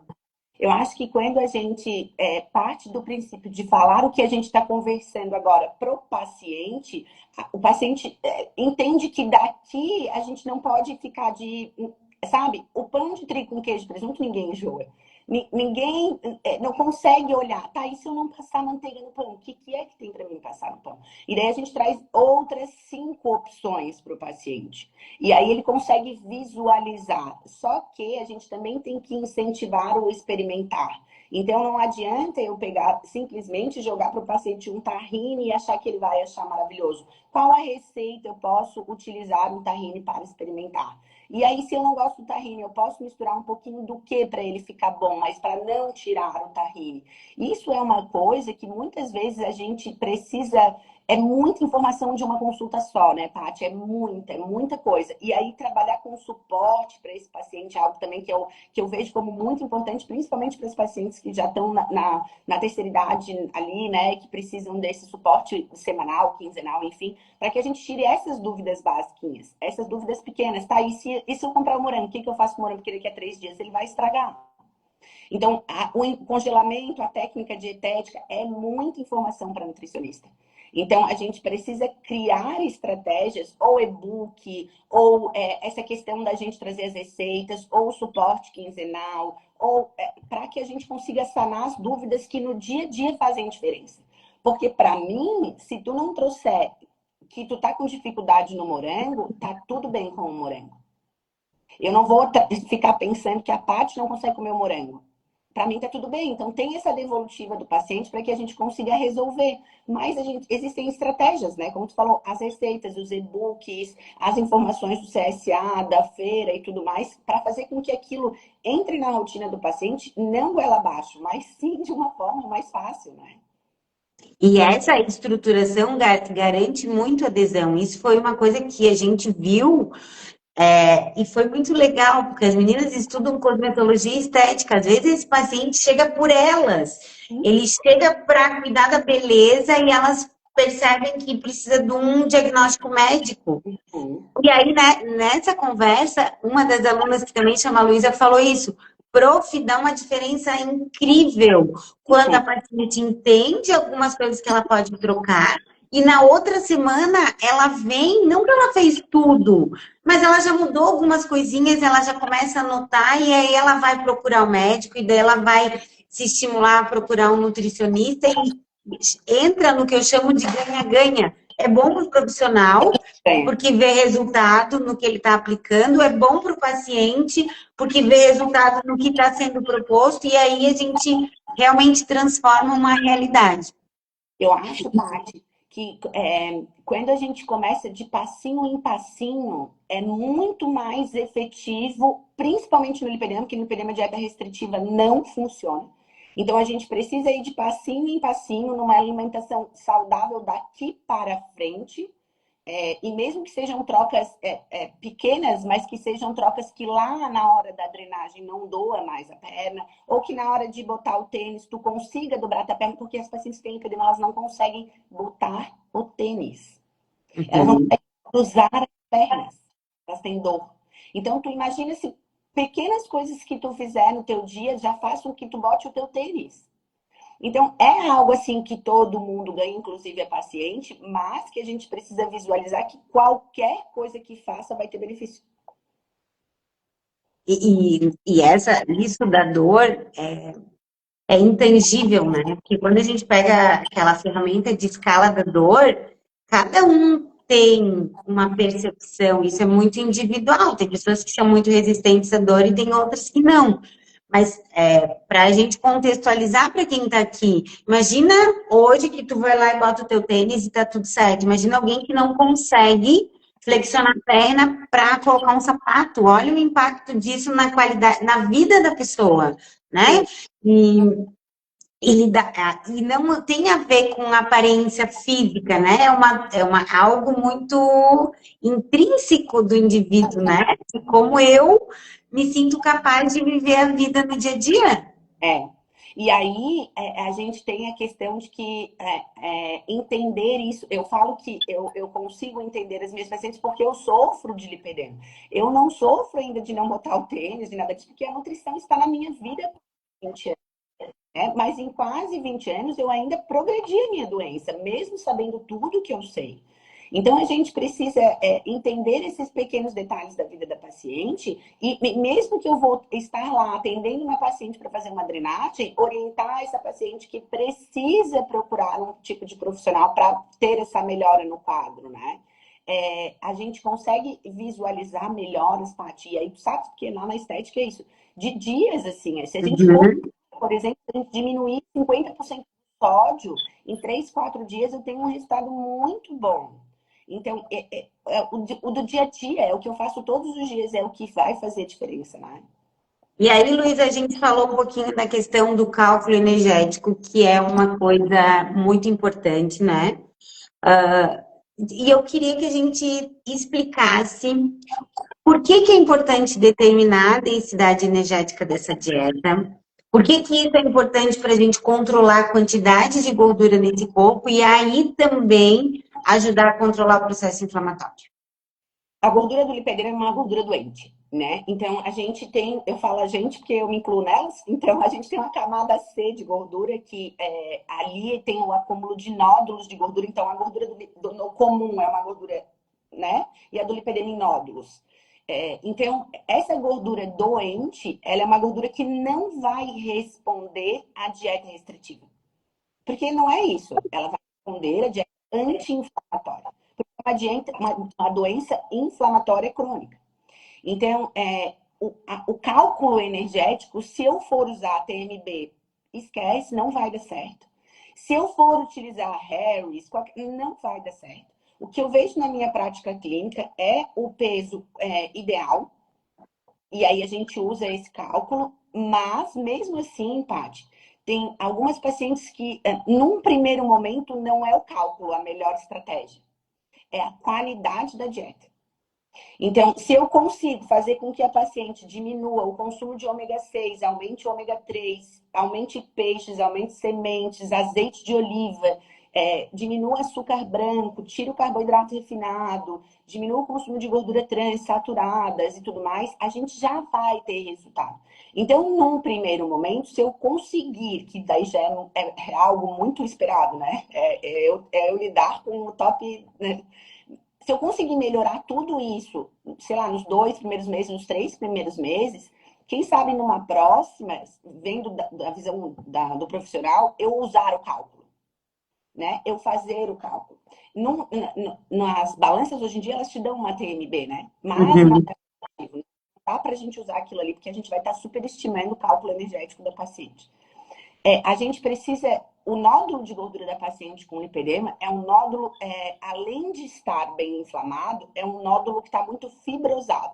S2: eu acho que quando a gente parte do princípio de falar o que a gente está conversando agora pro paciente, o paciente entende que daqui a gente não pode ficar de, sabe, o pão de trigo com queijo e presunto ninguém enjoa. Ninguém não consegue olhar, tá? E se eu não passar manteiga no pão, o que, que é que tem para mim passar no pão? E daí a gente traz outras 5 opções para o paciente. E aí ele consegue visualizar. Só que a gente também tem que incentivar o experimentar. Então não adianta eu pegar simplesmente jogar para o paciente um tahine e achar que ele vai achar maravilhoso. Qual a receita eu posso utilizar um tahine para experimentar? E aí, se eu não gosto do tahine, eu posso misturar um pouquinho do que para ele ficar bom, mas para não tirar o tahine. Isso é uma coisa que muitas vezes a gente precisa. É muita informação de uma consulta só, né, Paty? É muita coisa. E aí, trabalhar com suporte para esse paciente é algo também que eu vejo como muito importante, principalmente para os pacientes que já estão na terceira idade ali, né, que precisam desse suporte semanal, quinzenal, enfim, para que a gente tire essas dúvidas básicas, essas dúvidas pequenas, tá? E se eu comprar o morango, o que, que eu faço com o morango? Porque daqui a 3 dias ele vai estragar. Então, o congelamento, a técnica dietética é muita informação para nutricionista. Então, a gente precisa criar estratégias, ou e-book, ou essa questão da gente trazer as receitas, ou suporte quinzenal, ou para que a gente consiga sanar as dúvidas que no dia a dia fazem diferença. Porque, para mim, se tu não trouxer que tu tá com dificuldade no morango, tá tudo bem com o morango. Eu não vou ficar pensando que a Paty não consegue comer o morango. Para mim tá tudo bem. Então tem essa devolutiva do paciente para que a gente consiga resolver. Mas existem estratégias, né? Como tu falou, as receitas, os e-books, as informações do CSA, da feira e tudo mais, para fazer com que aquilo entre na rotina do paciente, não goela abaixo, mas sim de uma forma mais fácil, né?
S1: E essa estruturação garante muito adesão. Isso foi uma coisa que a gente viu. E foi muito legal, porque as meninas estudam cosmetologia e estética. Às vezes esse paciente chega por elas. Ele chega para cuidar da beleza e elas percebem que precisa de um diagnóstico médico.
S2: Uhum.
S1: E aí, né, nessa conversa, uma das alunas que também chama Luísa falou isso. Prof, dá uma diferença incrível quando a paciente entende algumas coisas que ela pode trocar e na outra semana ela vem, não que ela fez tudo, mas ela já mudou algumas coisinhas, ela já começa a notar e aí ela vai procurar o médico e daí ela vai se estimular a procurar um nutricionista e entra no que eu chamo de ganha-ganha. É bom para o profissional,
S2: É.
S1: porque vê resultado no que ele está aplicando, é bom para o paciente, porque vê resultado no que está sendo proposto, e aí a gente realmente transforma uma realidade.
S2: Eu acho, Paty, que quando a gente começa de passinho em passinho, é muito mais efetivo, principalmente no lipedema, porque no lipedema a dieta restritiva não funciona. Então a gente precisa ir de passinho em passinho numa alimentação saudável daqui para frente, e mesmo que sejam trocas pequenas, mas que sejam trocas que lá na hora da drenagem não doa mais a perna, ou que na hora de botar o tênis tu consiga dobrar a perna, porque as pacientes que têm lipedema, elas não conseguem botar o tênis. Elas não
S1: Uhum.
S2: conseguem cruzar as pernas, elas têm dor. Então tu imagina se pequenas coisas que tu fizer no teu dia já façam que tu bote o teu tênis. Então, é algo assim que todo mundo ganha, inclusive a paciente, mas que a gente precisa visualizar que qualquer coisa que faça vai ter benefício.
S1: Isso da dor é intangível, né? Porque quando a gente pega aquela ferramenta de escala da dor, cada um tem uma percepção, isso é muito individual. Tem pessoas que são muito resistentes à dor e tem outras que não. Mas para a gente contextualizar para quem está aqui, imagina hoje que tu vai lá e bota o teu tênis e tá tudo certo. Imagina alguém que não consegue flexionar a perna para colocar um sapato. Olha o impacto disso na qualidade, na vida da pessoa, né?
S2: Sim.
S1: E, e não tem a ver com aparência física, né? Algo muito intrínseco do indivíduo, né? De como eu me sinto capaz de viver a vida no dia a dia.
S2: É. E aí a gente tem a questão de que entender isso. Eu falo que eu consigo entender as minhas pacientes porque eu sofro de lipedema. Eu não sofro ainda de não botar o tênis, de nada disso, porque a nutrição está na minha vida há 20 anos. Mas em quase 20 anos eu ainda progredi a minha doença, mesmo sabendo tudo que eu sei. Então a gente precisa entender esses pequenos detalhes da vida da paciente e mesmo que eu vou estar lá atendendo uma paciente para fazer uma drenagem, orientar essa paciente que precisa procurar um tipo de profissional para ter essa melhora no quadro, né? A gente consegue visualizar melhor as partes. E aí, tu sabe, porque lá na estética é isso. De dias, assim, se a gente for,
S1: Uhum.
S2: por exemplo, a gente diminuir 50% do sódio, em 3, 4 dias eu tenho um resultado muito bom. Então, o do dia a dia, é o que eu faço todos os dias, é o que vai fazer diferença, né?
S1: E aí, Luiz, a gente falou um pouquinho da questão do cálculo energético, que é uma coisa muito importante, né? E eu queria que a gente explicasse por que que é importante determinar a densidade energética dessa dieta, por que que isso é importante para a gente controlar a quantidade de gordura nesse corpo e aí também ajudar a controlar o processo inflamatório.
S2: A gordura do lipedema é uma gordura doente, né? Então, a gente tem, eu falo a gente porque eu me incluo nelas, então a gente tem uma camada C de gordura que ali tem o acúmulo de nódulos de gordura, então a gordura no comum é uma gordura, né? E a do lipedema em nódulos. Então, essa gordura doente, ela é uma gordura que não vai responder à dieta restritiva. Porque não é isso. Ela vai responder à dieta anti-inflamatória. Porque é uma doença inflamatória crônica. Então, o cálculo energético, se eu for usar TMB, esquece, não vai dar certo. Se eu for utilizar Harris, não vai dar certo. O que eu vejo na minha prática clínica é o peso ideal, e aí a gente usa esse cálculo, mas mesmo assim, Paty, tem algumas pacientes que, num primeiro momento, não é o cálculo a melhor estratégia, é a qualidade da dieta. Então, se eu consigo fazer com que a paciente diminua o consumo de ômega 6, aumente o ômega 3, aumente peixes, aumente sementes, azeite de oliva, diminua açúcar branco, tira o carboidrato refinado, diminua o consumo de gordura trans, saturadas e tudo mais, a gente já vai ter resultado. Então, num primeiro momento, se eu conseguir, que daí já é algo muito esperado, né? Eu lidar com o top, né? Se eu conseguir melhorar tudo isso, sei lá, nos 2 primeiros meses, nos 3 primeiros meses, quem sabe numa próxima, vendo da visão do profissional, eu usar o cálculo, né? Eu fazer o cálculo. Nas balanças hoje em dia, elas te dão uma TMB, né? Mas não
S1: Uhum.
S2: dá para a gente usar aquilo ali, porque a gente vai estar superestimando o cálculo energético da paciente. A gente precisa. O nódulo de gordura da paciente com lipedema é um nódulo, além de estar bem inflamado, é um nódulo que está muito fibrosado.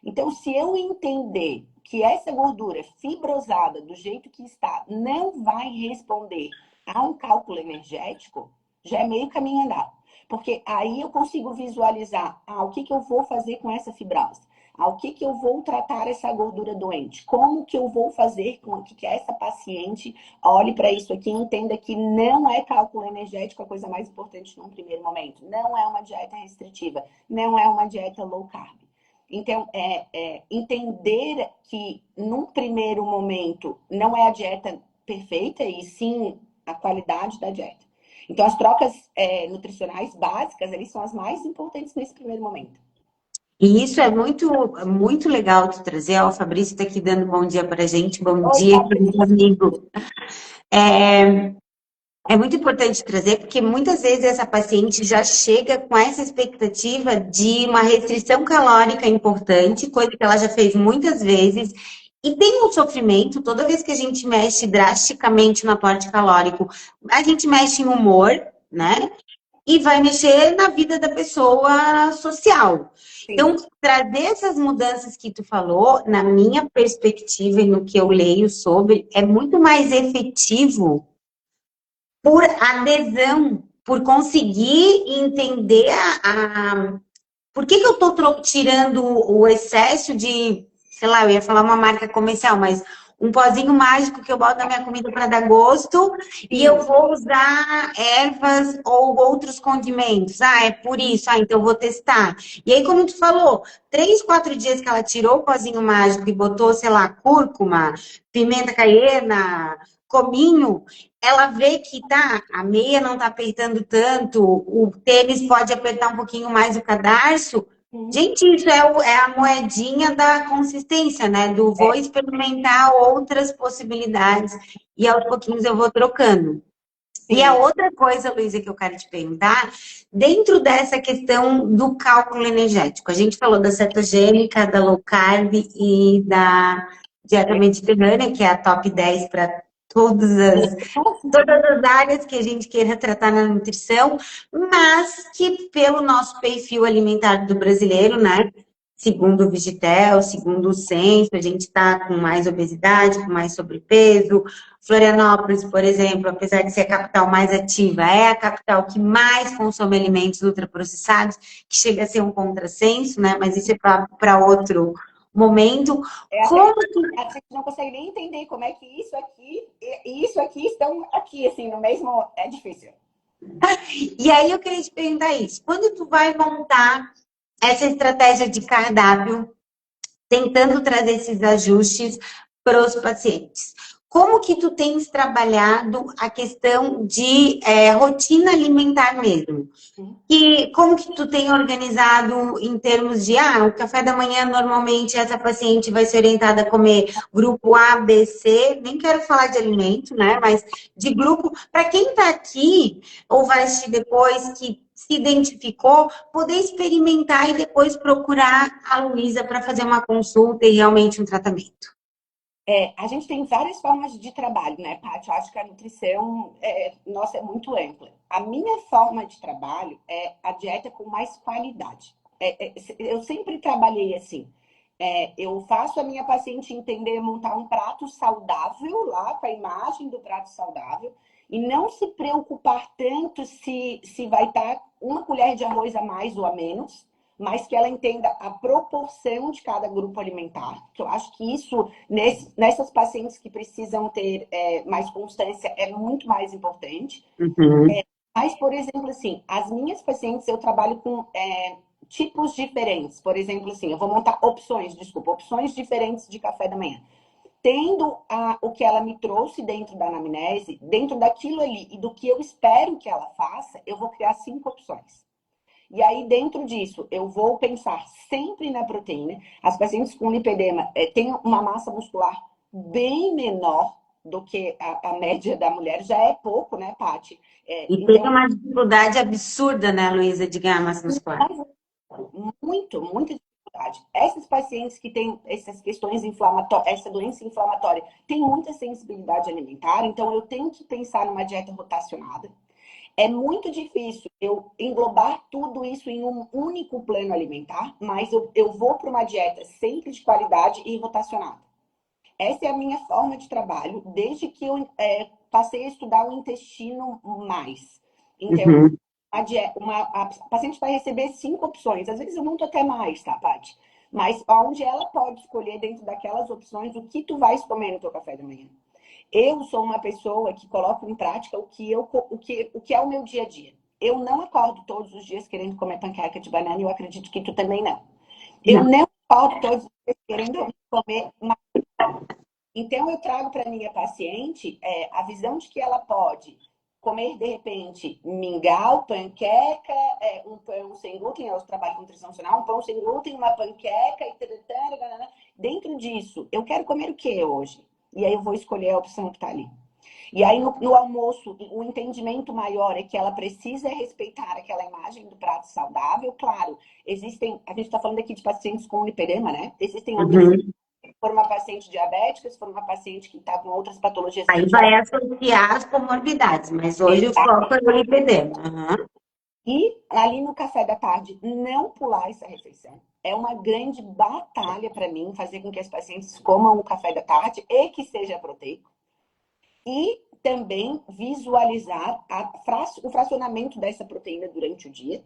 S2: Então, se eu entender que essa gordura fibrosada, do jeito que está, não vai responder a um cálculo energético, já é meio caminho andado. Porque aí eu consigo visualizar o que eu vou fazer com essa fibrose. O que eu vou tratar essa gordura doente? Como que eu vou fazer com que essa paciente olhe para isso aqui e entenda que não é cálculo energético a coisa mais importante num primeiro momento. Não é uma dieta restritiva, não é uma dieta low carb. Então, entender que num primeiro momento não é a dieta perfeita e sim a qualidade da dieta. Então, as trocas nutricionais básicas, eles são as mais importantes nesse primeiro momento.
S1: E isso é muito legal de trazer. Ó, o Fabrício está aqui dando bom dia para a gente. Bom
S2: Oi,
S1: dia, querido
S2: Fabrício.
S1: amigo. É, é muito importante trazer, porque muitas vezes essa paciente já chega com essa expectativa de uma restrição calórica importante, coisa que ela já fez muitas vezes, E tem um sofrimento, toda vez que a gente mexe drasticamente no aporte calórico, a gente mexe em humor, né? E vai mexer na vida da pessoa social. Então,
S2: Sim.
S1: trazer essas mudanças que tu falou, na minha perspectiva e no que eu leio sobre, é muito mais efetivo por adesão, por conseguir entender por que que eu estou tirando o excesso de, sei lá, eu ia falar uma marca comercial, mas um pozinho mágico que eu boto na minha comida para dar gosto e eu
S2: Sim.
S1: vou usar ervas ou outros condimentos. Ah, é por isso. Ah, então eu vou testar. E aí, como tu falou, 3, 4 dias que ela tirou o pozinho mágico e botou, sei lá, cúrcuma, pimenta caiena, cominho, ela vê que tá, a meia não tá apertando tanto, o tênis pode apertar um pouquinho mais o cadarço.
S2: Hum.
S1: Gente, isso é a moedinha da consistência, né? Do vou
S2: É,
S1: experimentar outras possibilidades e aos pouquinhos eu vou trocando. E a
S2: sim.
S1: outra coisa, Luísa, que eu quero te perguntar, dentro dessa questão do cálculo energético, a gente falou da cetogênica, da low carb e da dieta mediterrânea, que é a top 10 para todas as áreas que a gente queira tratar na nutrição, mas que pelo nosso perfil alimentar do brasileiro, né? Segundo o Vigitel, segundo o Censo, a gente está com mais obesidade, com mais sobrepeso. Florianópolis, por exemplo, apesar de ser a capital mais ativa, é a capital que mais consome alimentos ultraprocessados, que chega a ser um contrassenso, né? Mas isso é para outro momento.
S2: É até
S1: Como
S2: a gente não consegue nem entender como é que isso aqui e isso aqui estão aqui, assim, no mesmo. É difícil.
S1: E aí eu queria te perguntar isso. Quando tu vai montar essa estratégia de cardápio, tentando trazer esses ajustes para os pacientes, como que tu tens trabalhado a questão de rotina alimentar mesmo? E como que tu tem organizado em termos de, o café da manhã, normalmente essa paciente vai ser orientada a comer grupo A, B, C, nem quero falar de alimento, né? Mas de grupo, para quem está aqui ou vai assistir depois que se identificou, poder experimentar e depois procurar a Luísa para fazer uma consulta e realmente um tratamento.
S2: A gente tem várias formas de trabalho, né, Paty? Eu acho que a nutrição, nossa, é muito ampla. A minha forma de trabalho é a dieta com mais qualidade. Eu sempre trabalhei assim. Eu faço a minha paciente entender montar um prato saudável lá, com a imagem do prato saudável, e não se preocupar tanto se vai estar uma colher de arroz a mais ou a menos, mas que ela entenda a proporção de cada grupo alimentar, que eu acho que isso, nessas pacientes que precisam ter mais constância, é muito mais importante.
S1: Uhum.
S2: Mas, por exemplo, assim, as minhas pacientes eu trabalho com tipos diferentes. Por exemplo, assim, eu vou montar opções diferentes de café da manhã. Tendo o que ela me trouxe dentro da anamnese, dentro daquilo ali e do que eu espero que ela faça, eu vou criar 5 opções. E aí, dentro disso, eu vou pensar sempre na proteína. As pacientes com lipedema têm uma massa muscular bem menor do que a média da mulher. Já é pouco, né, Paty?
S1: E tem
S2: Então,
S1: uma dificuldade absurda, né, Luísa, de ganhar massa muscular.
S2: muita dificuldade. Essas pacientes que têm essas questões inflamatórias, essa doença inflamatória, têm muita sensibilidade alimentar, então eu tenho que pensar numa dieta rotacionada. É muito difícil eu englobar tudo isso em um único plano alimentar, mas eu vou para uma dieta sempre de qualidade e rotacionada. Essa é a minha forma de trabalho, desde que eu passei a estudar o intestino mais. Então,
S1: Uhum.
S2: a paciente vai receber 5 opções. Às vezes eu monto até mais, tá, Paty? Mas onde ela pode escolher dentro daquelas opções o que tu vais comer no teu café da manhã. Eu sou uma pessoa que coloco em prática o que é o meu dia a dia. Eu não acordo todos os dias querendo comer panqueca de banana e eu acredito que tu também não. Eu
S1: Não.
S2: não acordo todos os dias querendo comer. Então, eu trago para minha paciente a visão de que ela pode comer, de repente, mingau, panqueca, um pão sem glúten, eu trabalho com nutrição funcional, um pão sem glúten, uma panqueca, e taratara. Dentro disso, eu quero comer o que hoje? E aí eu vou escolher a opção que está ali. E aí, no almoço, o entendimento maior é que ela precisa respeitar aquela imagem do prato saudável. Claro, a gente está falando aqui de pacientes com lipedema, né? Existem outros
S1: Uhum.
S2: for uma paciente diabética, se for uma paciente que está com outras patologias
S1: Aí vai associar as comorbidades, mas hoje o foco é o lipedema. Uhum.
S2: E ali no café da tarde, não pular essa refeição. É uma grande batalha para mim fazer com que as pacientes comam o café da tarde e que seja proteico. E também visualizar o fracionamento dessa proteína durante o dia.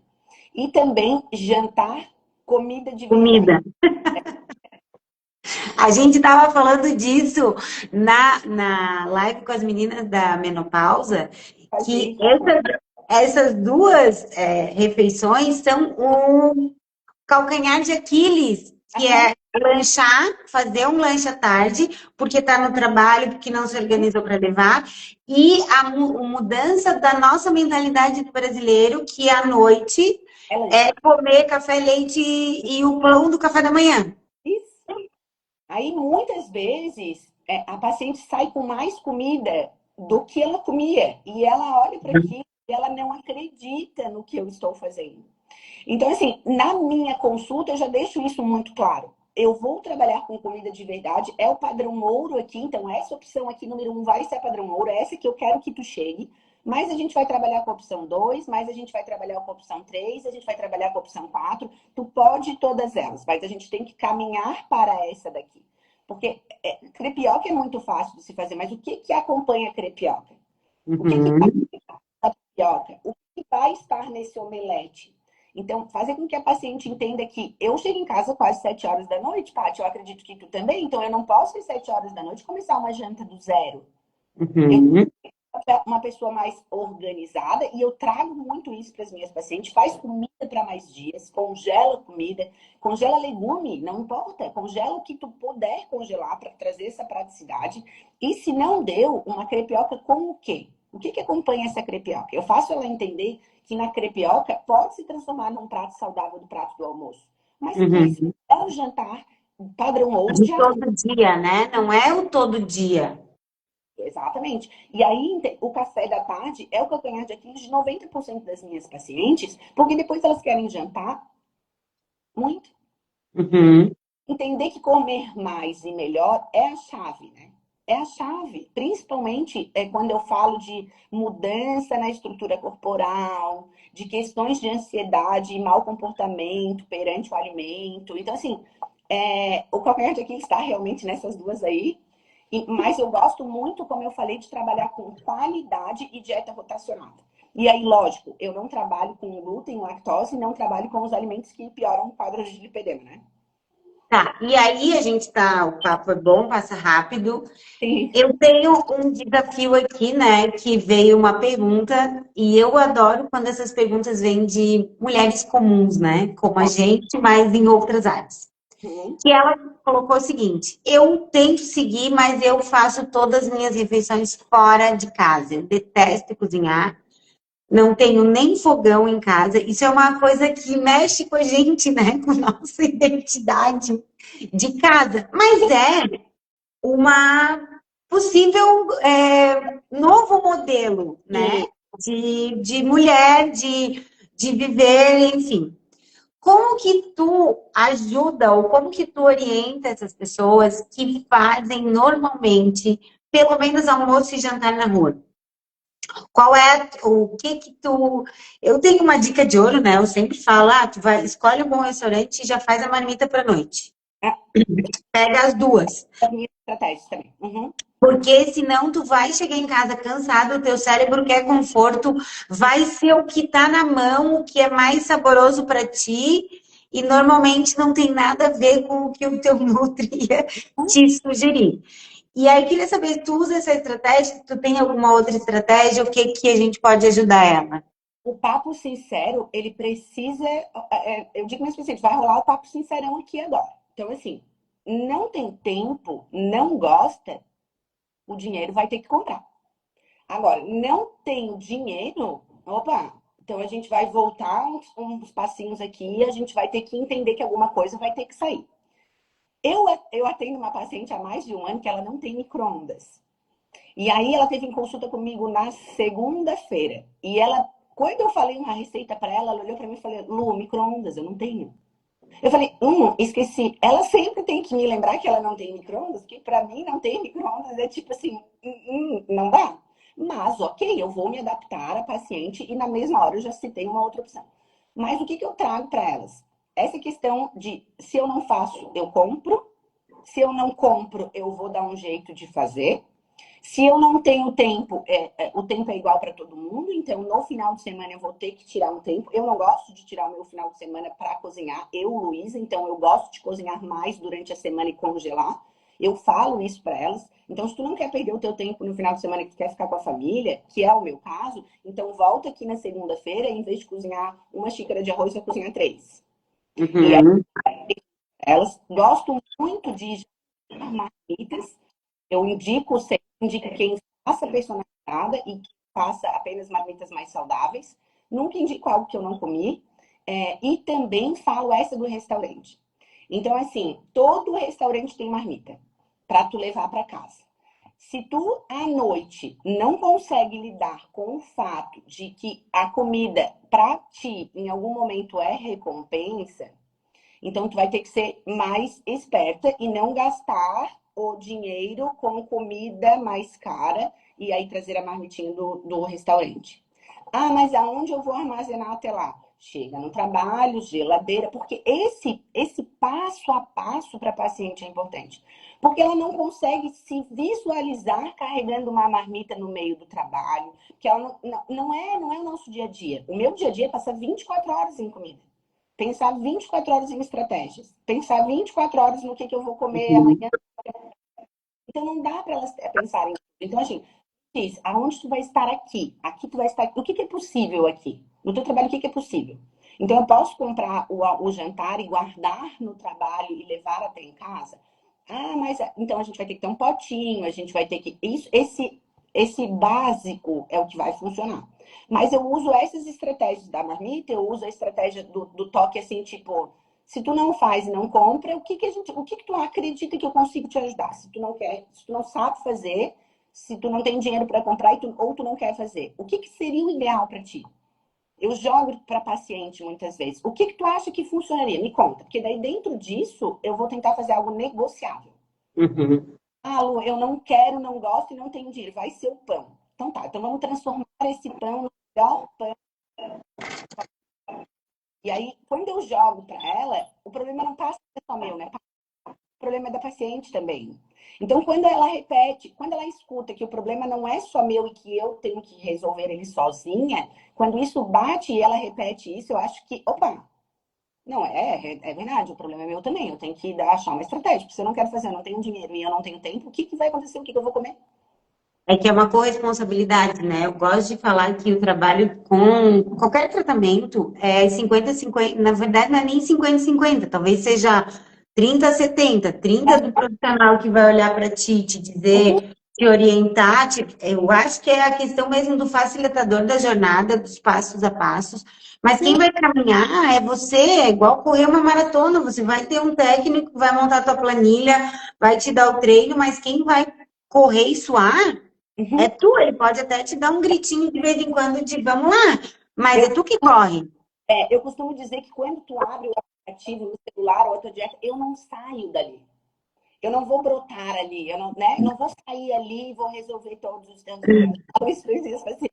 S2: E também jantar comida de verdade.
S1: Comida. A gente estava falando disso na live com as meninas da menopausa, que essas duas refeições são o calcanhar de Aquiles, que é lanchar, fazer um lanche à tarde, porque está no trabalho, porque não se organizou para levar, e a mudança da nossa mentalidade do brasileiro, que à noite é comer café, leite e o pão do café da manhã.
S2: Isso. Aí, muitas vezes, a paciente sai com mais comida do que ela comia. E ela olha para aquilo e ela não acredita no que eu estou fazendo. Então, assim, na minha consulta, eu já deixo isso muito claro. Eu vou trabalhar com comida de verdade, é o padrão ouro aqui, então essa opção aqui, número 1, vai ser padrão ouro, é essa que eu quero que tu chegue. Mas a gente vai trabalhar com a opção 2, mas a gente vai trabalhar com a opção 3, a gente vai trabalhar com a opção 4. Tu pode todas elas, mas a gente tem que caminhar para essa daqui. Porque crepioca é muito fácil de se fazer, mas o que que acompanha a crepioca? O que que a crepioca? O que vai estar nesse omelete? Então, fazer com que a paciente entenda que eu chego em casa quase 7 horas da noite, Paty, eu acredito que tu também, então eu não posso às 7 horas da noite começar uma janta do zero. Eu sou uma pessoa mais organizada e eu trago muito isso para as minhas pacientes. Faz comida para mais dias, congela comida, congela legume, não importa, congela o que tu puder congelar para trazer essa praticidade. E se não deu, uma crepioca com o quê? O que que acompanha essa crepioca? Eu faço ela entender que na crepioca pode se transformar num prato saudável do prato do almoço. Mas esse é o jantar padrão ouro
S1: De
S2: de
S1: todo dia, né? Não é o todo dia.
S2: exatamente. E aí, o café da tarde é o calcanhar de Aquiles de 90% das minhas pacientes, porque depois elas querem jantar muito.
S1: Uhum.
S2: Entender que comer mais e melhor é a chave, né? É a chave, principalmente quando eu falo de mudança na estrutura corporal, de questões de ansiedade e mau comportamento perante o alimento. Então, assim, o calcanhar de Aquiles está realmente nessas duas aí, mas eu gosto muito, como eu falei, de trabalhar com qualidade e dieta rotacionada. E aí, lógico, eu não trabalho com glúten, lactose, não trabalho com os alimentos que pioram o quadro de lipedema, né?
S1: Tá, e aí a gente tá, o papo é bom, passa rápido.
S2: Sim.
S1: Eu tenho um desafio aqui, né, que veio uma pergunta, e eu adoro quando essas perguntas vêm de mulheres comuns, né, como a gente, mas em outras áreas.
S2: Uhum.
S1: Que ela colocou o seguinte: eu tento seguir, mas eu faço todas as minhas refeições fora de casa. Eu detesto cozinhar, não tenho nem fogão em casa. Isso é uma coisa que mexe com a gente, né? Com nossa identidade de casa. Mas é uma possível novo modelo, né?
S2: Sim.
S1: De mulher, de viver, enfim. Como que tu ajuda ou como que tu orienta essas pessoas que fazem normalmente, pelo menos almoço e jantar na rua? Qual é o que que tu... Eu tenho uma dica de ouro, né? Eu sempre falo, tu vai, escolhe um bom restaurante e já faz a marmita para noite.
S2: Ah,
S1: Pega as duas.
S2: as minhas estratégias também. Uhum.
S1: Porque senão tu vai chegar em casa cansado, o teu cérebro quer conforto, vai ser o que tá na mão, o que é mais saboroso para ti, e normalmente não tem nada a ver com o que o teu nutri ia te sugerir. E aí, queria saber se tu usa essa estratégia, se tu tem alguma outra estratégia, o que que a gente pode ajudar ela?
S2: O papo sincero, ele precisa. Eu digo meus pacientes, vai rolar o papo sincerão aqui agora. Então, assim, não tem tempo, não gosta, o dinheiro vai ter que comprar. Agora, não tenho dinheiro, opa, então a gente vai voltar uns passinhos aqui e a gente vai ter que entender que alguma coisa vai ter que sair. Eu atendo uma paciente há mais de um ano que ela não tem micro-ondas. E aí ela teve em consulta comigo na segunda-feira. E ela, quando eu falei uma receita para ela, ela olhou para mim e falou: Lu, micro-ondas, eu não tenho. Eu falei, esqueci. Ela sempre tem que me lembrar que ela não tem micro-ondas, que pra mim não tem micro-ondas. É tipo assim, não dá. Mas, ok, eu vou me adaptar à paciente e na mesma hora eu já citei uma outra opção. Mas o que eu trago para elas? Essa questão de se eu não faço, eu compro. Se eu não compro, eu vou dar um jeito de fazer. Se eu não tenho tempo, o tempo é igual para todo mundo, então no final de semana eu vou ter que tirar um tempo. Eu não gosto de tirar o meu final de semana para cozinhar, eu, Luísa, então eu gosto de cozinhar mais durante a semana e congelar. Eu falo isso para elas. Então, se tu não quer perder o teu tempo no final de semana que tu quer ficar com a família, que é o meu caso, então volta aqui na segunda-feira, em vez de cozinhar uma xícara de arroz, vai cozinhar três. E aí,
S1: Uhum.
S2: elas gostam muito de marmitas. Eu indico sempre, indico quem faça personalizada e que faça apenas marmitas mais saudáveis. Nunca indico algo que eu não comi. E também falo essa do restaurante. Então, assim, todo restaurante tem marmita para tu levar para casa. Se tu, à noite, não consegue lidar com o fato de que a comida, para ti, em algum momento é recompensa, então, tu vai ter que ser mais esperta e não gastar o dinheiro com comida mais cara e aí trazer a marmitinha do restaurante. Ah, mas aonde eu vou armazenar até lá? Chega no trabalho, geladeira, porque esse passo a passo para a paciente é importante. Porque ela não consegue se visualizar carregando uma marmita no meio do trabalho, que ela não é o nosso dia a dia. O meu dia a dia passa 24 horas em comida. Pensar 24 horas em estratégias. Pensar 24 horas no que eu vou comer
S1: Uhum.
S2: amanhã. Então não dá para elas pensarem. Então, assim, diz, aonde tu vai estar aqui? Aqui tu vai estar. O que é possível aqui? No teu trabalho, o que é possível? Então, eu posso comprar o jantar e guardar no trabalho e levar até em casa? Ah, mas então a gente vai ter que ter um potinho, a gente vai ter que. Esse básico é o que vai funcionar. Mas eu uso essas estratégias da marmita, eu uso a estratégia do toque assim, tipo, se tu não faz e não compra, o que tu acredita que eu consigo te ajudar? Se tu não quer, se tu não sabe fazer, se tu não tem dinheiro para comprar ou tu não quer fazer, o que seria o ideal para ti? Eu jogo para paciente muitas vezes. O que tu acha que funcionaria? Me conta, porque daí dentro disso eu vou tentar fazer algo negociável.
S1: Uhum.
S2: Ah, Lu, eu não quero, não gosto e não tenho dinheiro. Vai ser o pão. Então tá, então vamos transformar esse pão no melhor pão. E aí, quando eu jogo para ela, o problema não passa a ser só meu, né? O problema é da paciente também. Então, quando ela repete, quando ela escuta que o problema não é só meu e que eu tenho que resolver ele sozinha, quando isso bate e ela repete isso, eu acho que, opa, não, é verdade, o problema é meu também. Eu tenho que achar uma estratégia, porque se eu não quero fazer, eu não tenho dinheiro e eu não tenho tempo, o que vai acontecer? O que eu vou comer?
S1: É que é uma corresponsabilidade, né? Eu gosto de falar que o trabalho com qualquer tratamento é 50-50, na verdade não é nem 50-50, talvez seja 30-70, 30 do profissional que vai olhar para ti, te
S2: Uhum,
S1: dizer, te orientar, eu acho que é a questão mesmo do facilitador da jornada, dos passos a passos, mas quem
S2: sim.
S1: vai caminhar é você, é igual correr uma maratona, você vai ter um técnico que vai montar a tua planilha, vai te dar o treino, mas quem vai correr e suar é
S2: Uhum.
S1: tu, ele pode até te dar um gritinho de vez em quando de vamos lá, mas
S2: Eu,
S1: é tu que corre.
S2: eu costumo dizer que quando tu abre o aplicativo no celular ou a tua dieta, eu não saio dali. Eu não vou brotar ali, eu não, né? Não vou sair ali e vou resolver todos os teus problemas. Isso assim,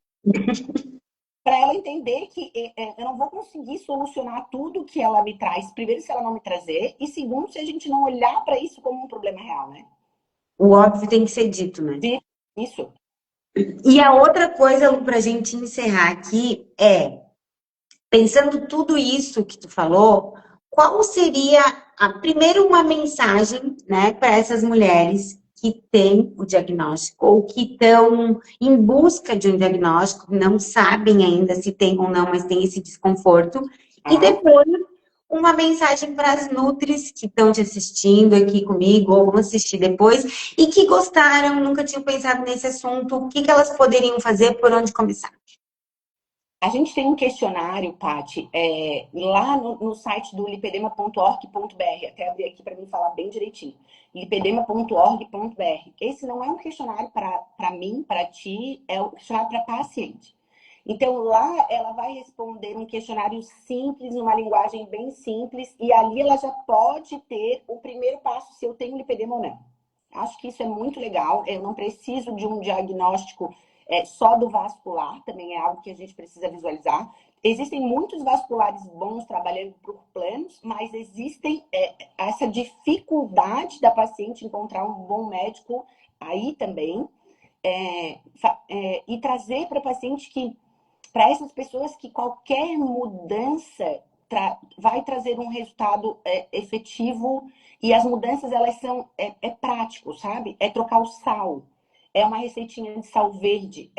S2: para ela entender que eu não vou conseguir solucionar tudo que ela me traz. Primeiro, se ela não me trazer, e segundo, se a gente não olhar para isso como um problema real, né?
S1: O óbvio tem que ser dito, né?
S2: Isso.
S1: E a outra coisa, para a gente encerrar aqui, é, pensando tudo isso que tu falou, qual seria, primeiro, uma mensagem, né, para essas mulheres que têm o diagnóstico ou que estão em busca de um diagnóstico, não sabem ainda se tem ou não, mas tem esse desconforto, e
S2: Tá?
S1: depois uma mensagem para as nutris que estão te assistindo aqui comigo ou vão assistir depois e que gostaram, nunca tinham pensado nesse assunto, o que que elas poderiam fazer, por onde começar?
S2: A gente tem um questionário, Paty, lá no site do lipedema.org.br. Até abrir aqui para mim falar bem direitinho. lipedema.org.br. Esse não é um questionário para mim, para ti, é um questionário para paciente. Então, lá ela vai responder um questionário simples, numa linguagem bem simples, e ali ela já pode ter o primeiro passo se eu tenho lipedema ou não. Acho que isso é muito legal. Eu não preciso de um diagnóstico só do vascular, também é algo que a gente precisa visualizar. Existem muitos vasculares bons trabalhando por planos, mas existem essa dificuldade da paciente encontrar um bom médico aí também. E trazer para a paciente que, para essas pessoas, que qualquer mudança vai trazer um resultado efetivo, e as mudanças elas são prático, sabe? É trocar o sal, é uma receitinha de sal verde,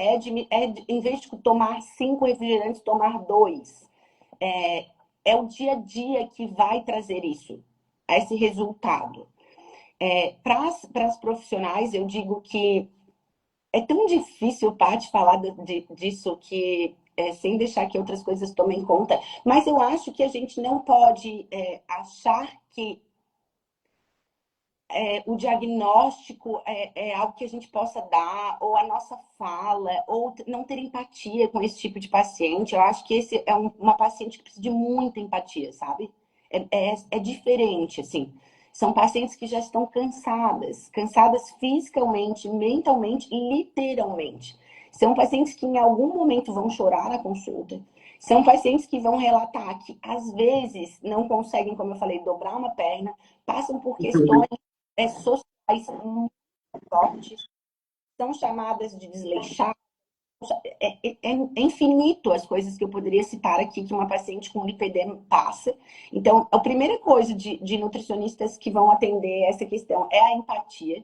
S2: em vez de tomar 5 refrigerantes, tomar 2. É o dia a dia que vai trazer isso, esse resultado. Para as profissionais, eu digo que é tão difícil, Paty, falar disso que sem deixar que outras coisas tomem conta. Mas eu acho que a gente não pode achar que o diagnóstico é algo que a gente possa dar, ou a nossa fala, ou não ter empatia com esse tipo de paciente. Eu acho que esse é uma paciente que precisa de muita empatia, sabe? É diferente, assim. São pacientes que já estão cansadas fisicamente, mentalmente e literalmente. São pacientes que em algum momento vão chorar na consulta. São pacientes que vão relatar que, às vezes, não conseguem, como eu falei, dobrar uma perna, passam por questões sociais muito fortes, são chamadas de desleixadas. É infinito as coisas que eu poderia citar aqui que uma paciente com lipedema passa. Então, a primeira coisa de nutricionistas que vão atender essa questão é a empatia.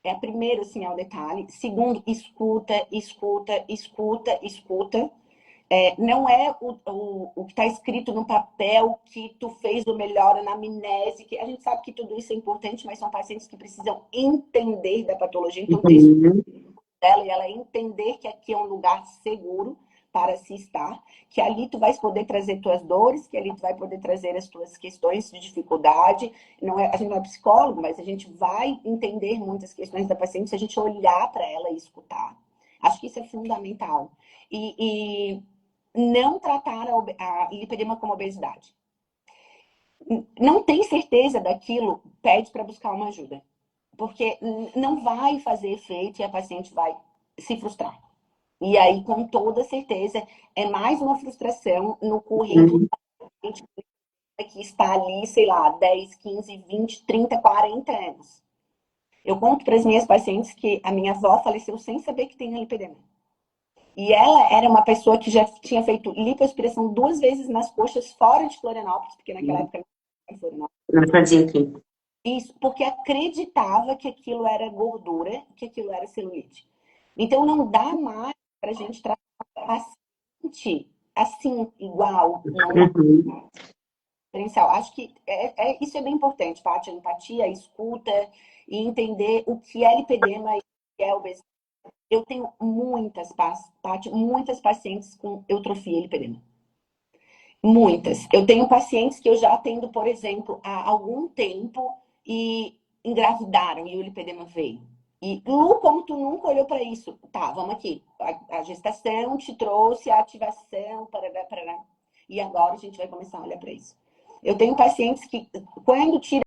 S2: É a primeira, assim, é o detalhe. Segundo, escuta, escuta, escuta, escuta. Não é o que está escrito no papel que tu fez o melhor, na anamnese, que a gente sabe que tudo isso é importante, mas são pacientes que precisam entender da patologia, então ter isso dela e ela entender que aqui é um lugar seguro para se estar, que ali tu vais poder trazer tuas dores, que ali tu vai poder trazer as tuas questões de dificuldade. A gente não é psicólogo, mas a gente vai entender muitas questões da paciente se a gente olhar para ela e escutar. Acho que isso é fundamental. E não tratar a lipedema como obesidade. Não tem certeza daquilo, pede para buscar uma ajuda. Porque não vai fazer efeito e a paciente vai se frustrar. E aí, com toda certeza, é mais uma frustração no currículo que está ali, sei lá, 10, 15, 20, 30, 40 anos. Eu conto para as minhas pacientes que a minha avó faleceu sem saber que tem lipedema. E ela era uma pessoa que já tinha feito lipoaspiração 2 vezes nas coxas fora de Florianópolis, porque naquela época não era Florianópolis.
S1: Não fazia aqui.
S2: Isso, porque acreditava que aquilo era gordura, que aquilo era celulite. Então não dá mais para a gente tratar paciente assim, igual. Não dá diferencial. Acho que isso é bem importante, Paty, a empatia, a escuta e entender o que é lipedema e o que é obesidade. Eu tenho muitas pacientes com eutrofia e lipedema. Muitas. Eu tenho pacientes que eu já atendo, por exemplo, há algum tempo e engravidaram e o lipedema veio. E, Lu, como tu nunca olhou para isso? Tá, vamos aqui. A gestação te trouxe a ativação, parará, parará. E agora a gente vai começar a olhar para isso. Eu tenho pacientes que, quando tira